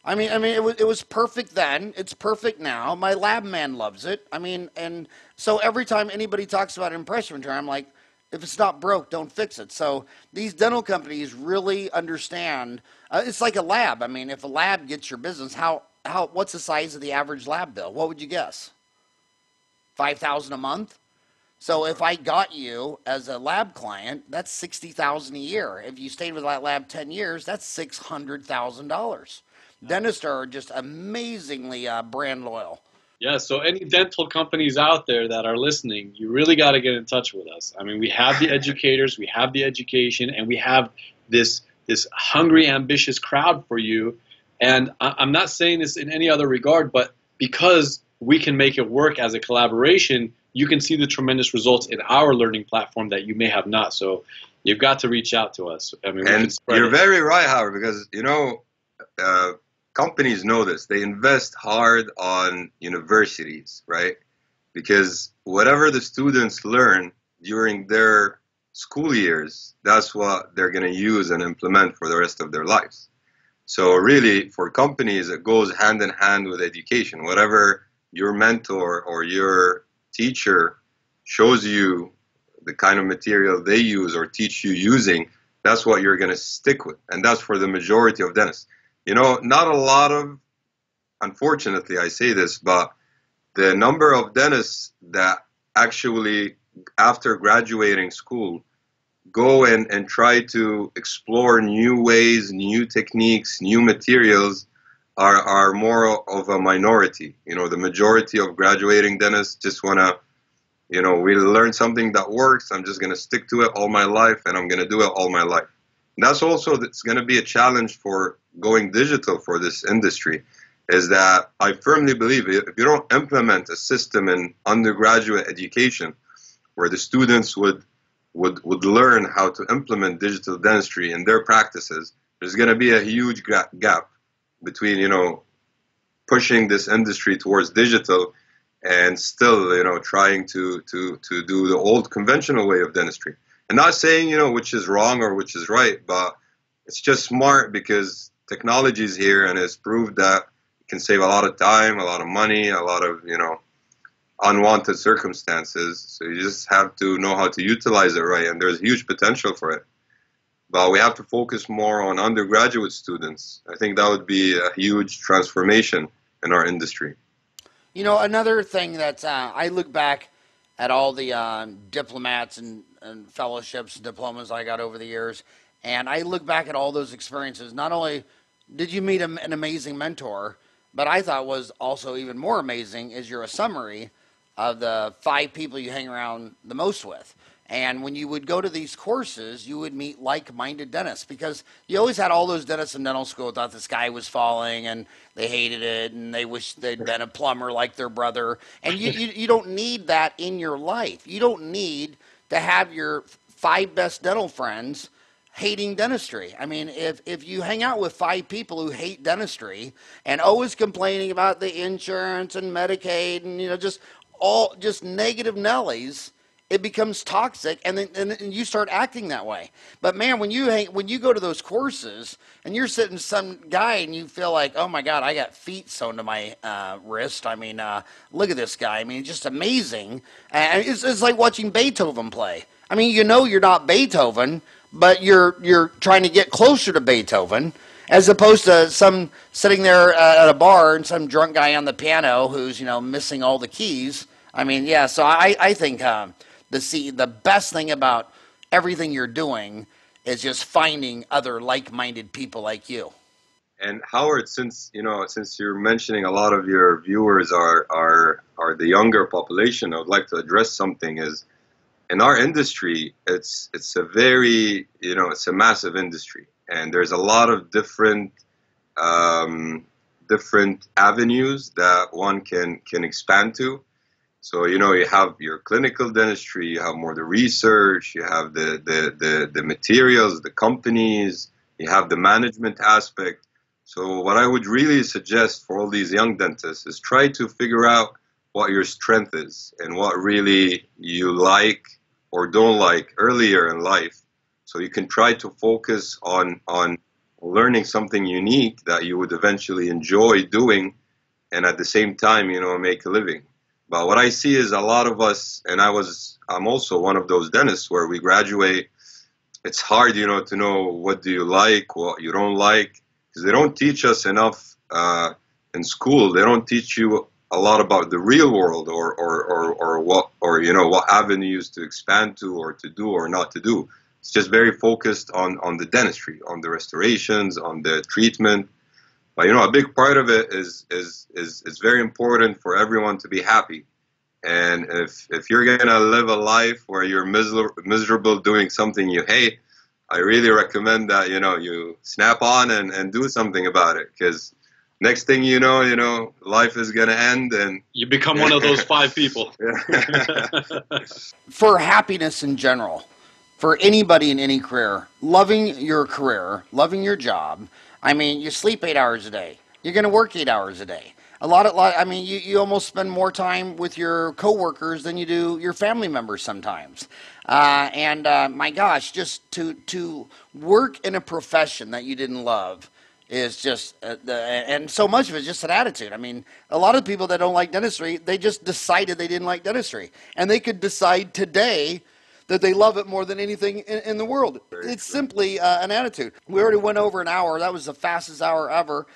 I mean, it was perfect then. It's perfect now. My lab man loves it. And so every time anybody talks about impression material, I'm like, if it's not broke, don't fix it. So these dental companies really understand. It's like a lab. If a lab gets your business, what's the size of the average lab bill? What would you guess? $5,000 a month? So if I got you as a lab client, that's $60,000 a year. If you stayed with that lab 10 years, that's $600,000. Dentists are just amazingly brand loyal.
Yeah, so any dental companies out there that are listening, you really got to get in touch with us. We have the educators, we have the education, and we have this hungry, ambitious crowd for you. And I'm not saying this in any other regard, but because we can make it work as a collaboration, you can see the tremendous results in our learning platform that you may have not. So you've got to reach out to us.
And you're very right, Howard, because, companies know this. They invest hard on universities, right? Because whatever the students learn during their school years, that's what they're going to use and implement for the rest of their lives. So really, for companies, it goes hand in hand with education. Whatever your mentor or your teacher shows you, the kind of material they use or teach you using, that's what you're going to stick with. And that's for the majority of dentists. Not a lot of, unfortunately, I say this, but the number of dentists that actually, after graduating school, go in and try to explore new ways, new techniques, new materials are more of a minority. The majority of graduating dentists just want to, we learn something that works. I'm just going to stick to it all my life, and I'm going to do it all my life. That's also that's going to be a challenge for going digital for this industry, is that I firmly believe if you don't implement a system in undergraduate education where the students would learn how to implement digital dentistry in their practices, there's going to be a huge gap between, pushing this industry towards digital and still, trying to do the old conventional way of dentistry. And not saying, which is wrong or which is right, but it's just smart because technology is here and it's proved that it can save a lot of time, a lot of money, a lot of, unwanted circumstances. So you just have to know how to utilize it right, and there's huge potential for it. But we have to focus more on undergraduate students. I think that would be a huge transformation in our industry.
Another thing that I look back at all the diplomats and fellowships, diplomas I got over the years, and I look back at all those experiences. Not only did you meet an amazing mentor, but I thought was also even more amazing is you're a summary of the 5 people you hang around the most with. And when you would go to these courses, you would meet like-minded dentists, because you always had all those dentists in dental school who thought the sky was falling and they hated it and they wished they'd been a plumber like their brother. And you don't need that in your life. You don't need to have your 5 best dental friends hating dentistry. I mean, if you hang out with 5 people who hate dentistry and always complaining about the insurance and Medicaid and just negative Nellies, it becomes toxic, and then and you start acting that way. But man, when you go to those courses and you're sitting some guy and you feel like, oh my God, I got feet sewn to my wrist. I mean, look at this guy. I mean, just amazing. And it's like watching Beethoven play. I mean, you're not Beethoven, but you're trying to get closer to Beethoven, as opposed to some sitting there at a bar and some drunk guy on the piano who's missing all the keys. I mean, yeah. So I think the best thing about everything you're doing is just finding other like-minded people like you.
And Howard, since you're mentioning a lot of your viewers are the younger population, I would like to address something. Is in our industry, it's a very it's a massive industry, and there's a lot of different avenues that one can expand to. So, you have your clinical dentistry, you have more the research, you have the materials, the companies, you have the management aspect. So what I would really suggest for all these young dentists is try to figure out what your strength is and what really you like or don't like earlier in life. So you can try to focus on learning something unique that you would eventually enjoy doing, and at the same time, make a living. But what I see is a lot of us, and I'm also one of those dentists where we graduate. It's hard, to know what do you like, what you don't like, because they don't teach us enough in school. They don't teach you a lot about the real world or what avenues to expand to or to do or not to do. It's just very focused on the dentistry, on the restorations, on the treatment. But a big part of it is very important for everyone to be happy. And if you're gonna live a life where you're miserable doing something you hate, I really recommend that you snap on and do something about it, because next thing you know, life is gonna end and
you become one of those 5 people.
For happiness in general, for anybody in any career, loving your career, loving your job. I mean, you sleep 8 hours a day. You're going to work 8 hours a day. I mean, you almost spend more time with your coworkers than you do your family members sometimes. My gosh, just to work in a profession that you didn't love is just, and so much of it is just an attitude. I mean, a lot of people that don't like dentistry, they just decided they didn't like dentistry. And they could decide today that they love it more than anything in the world. It's simply an attitude. We already went over an hour. That was the fastest hour ever.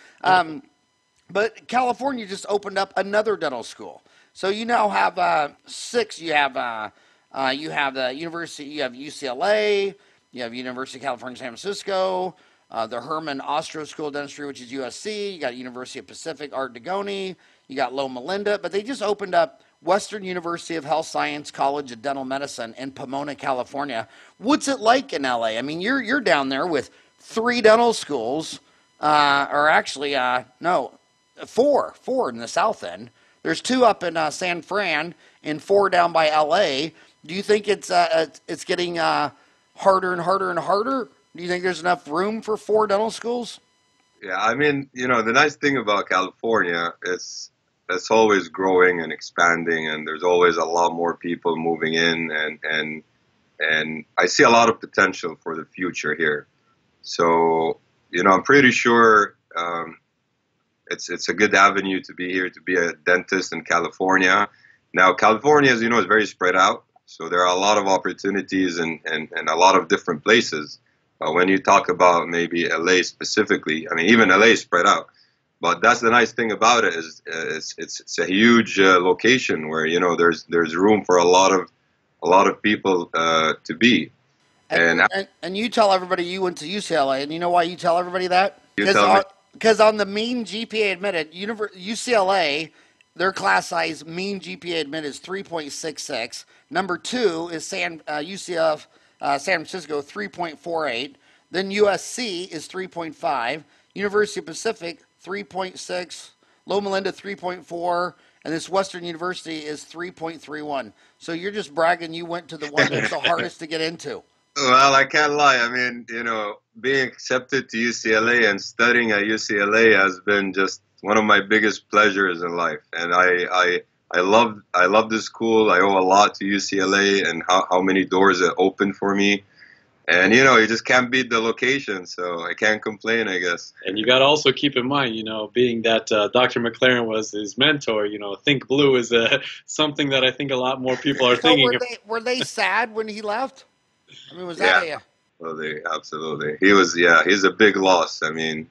But California just opened up another dental school. So you now have 6. You have the university. You have UCLA. You have University of California, San Francisco. The Herman Ostrow School of Dentistry, which is USC. You got University of Pacific, Art Degoni. You got Loma Linda. But they just opened up Western University of Health Science College of Dental Medicine in Pomona, California. What's it like in LA? I mean, you're down there with 3 dental schools, or actually, no, four in the south end. There's 2 up in San Fran and 4 down by LA. Do you think it's getting harder and harder and harder? Do you think there's enough room for 4 dental schools?
Yeah, I mean, the nice thing about California is it's always growing and expanding, and there's always a lot more people moving in, and I see a lot of potential for the future here. So, I'm pretty sure it's a good avenue to be here, to be a dentist in California. Now, California, as you know, is very spread out, so there are a lot of opportunities and a lot of different places. When you talk about maybe LA specifically, I mean, even LA is spread out. But that's the nice thing about it is it's a huge location where there's room for a lot of people to be.
And you tell everybody you went to UCLA, and you know why you tell everybody that? Because on the mean GPA admitted, UCLA, their class size mean GPA admitted is 3.66. Number 2 is UCF San Francisco, 3.48. Then USC is 3.5. University of Pacific, 3.6. Loma Linda, 3.4. And this Western University is 3.31. So you're just bragging you went to the one that's the hardest to get into.
Well, I can't lie. I mean, being accepted to UCLA and studying at UCLA has been just one of my biggest pleasures in life. And I love this school. I owe a lot to UCLA and how many doors it opened for me. And, you just can't beat the location, so I can't complain, I guess.
And you got to also keep in mind, being that Dr. McLaren was his mentor, Think Blue is something that I think a lot more people are thinking.
Were they sad when he left? I mean, was that
Absolutely. He's a big loss. I mean,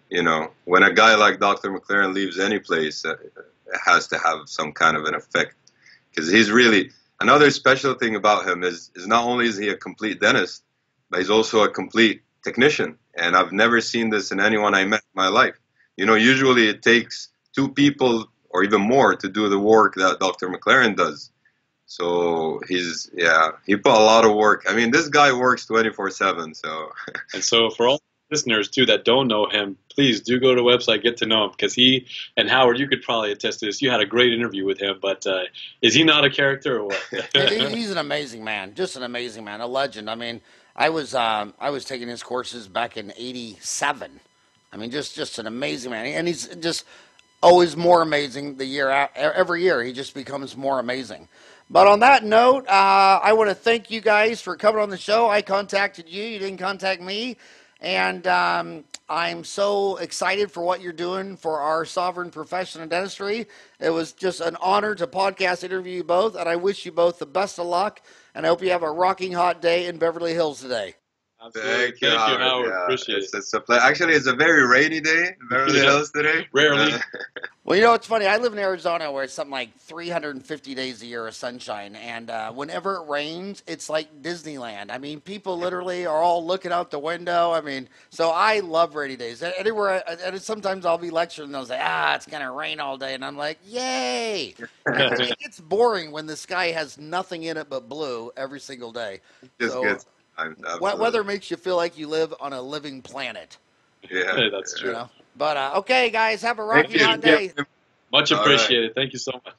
when a guy like Dr. McLaren leaves any place, it has to have some kind of an effect. Because he's really, another special thing about him is not only is he a complete dentist, but he's also a complete technician. And I've never seen this in anyone I met in my life. Usually it takes 2 people or even more to do the work that Dr. McLaren does. So he put a lot of work. I mean, this guy works 24/7. So.
And so for all listeners too that don't know him, please do go to the website, get to know him, because he and Howard, you could probably attest to this. You had a great interview with him, but is he not a character or what?
He's an amazing man, just an amazing man, a legend. I mean, I was taking his courses back in '87. I mean, just an amazing man, and he's just always more amazing every year. He just becomes more amazing. But on that note, I want to thank you guys for coming on the show. I contacted you. You didn't contact me. And I'm so excited for what you're doing for our sovereign profession in dentistry. It was just an honor to podcast interview you both. And I wish you both the best of luck. And I hope you have a rocking hot day in Beverly Hills today.
Thank you, Howard. Yeah. Appreciate it.
It's a pleasure. Actually, it's a very rainy day in Beverly Hills today.
Rarely.
Well, it's funny. I live in Arizona where it's something like 350 days a year of sunshine. And whenever it rains, it's like Disneyland. I mean, people literally are all looking out the window. I mean, so I love rainy days. Anywhere, and sometimes I'll be lecturing and they'll say, it's going to rain all day. And I'm like, yay. It gets boring when the sky has nothing in it but blue every single day. Weather makes you feel like you live on a living planet.
Yeah,
that's true.
But okay, guys, have a rocky hot day.
Much appreciated. Thank you so much.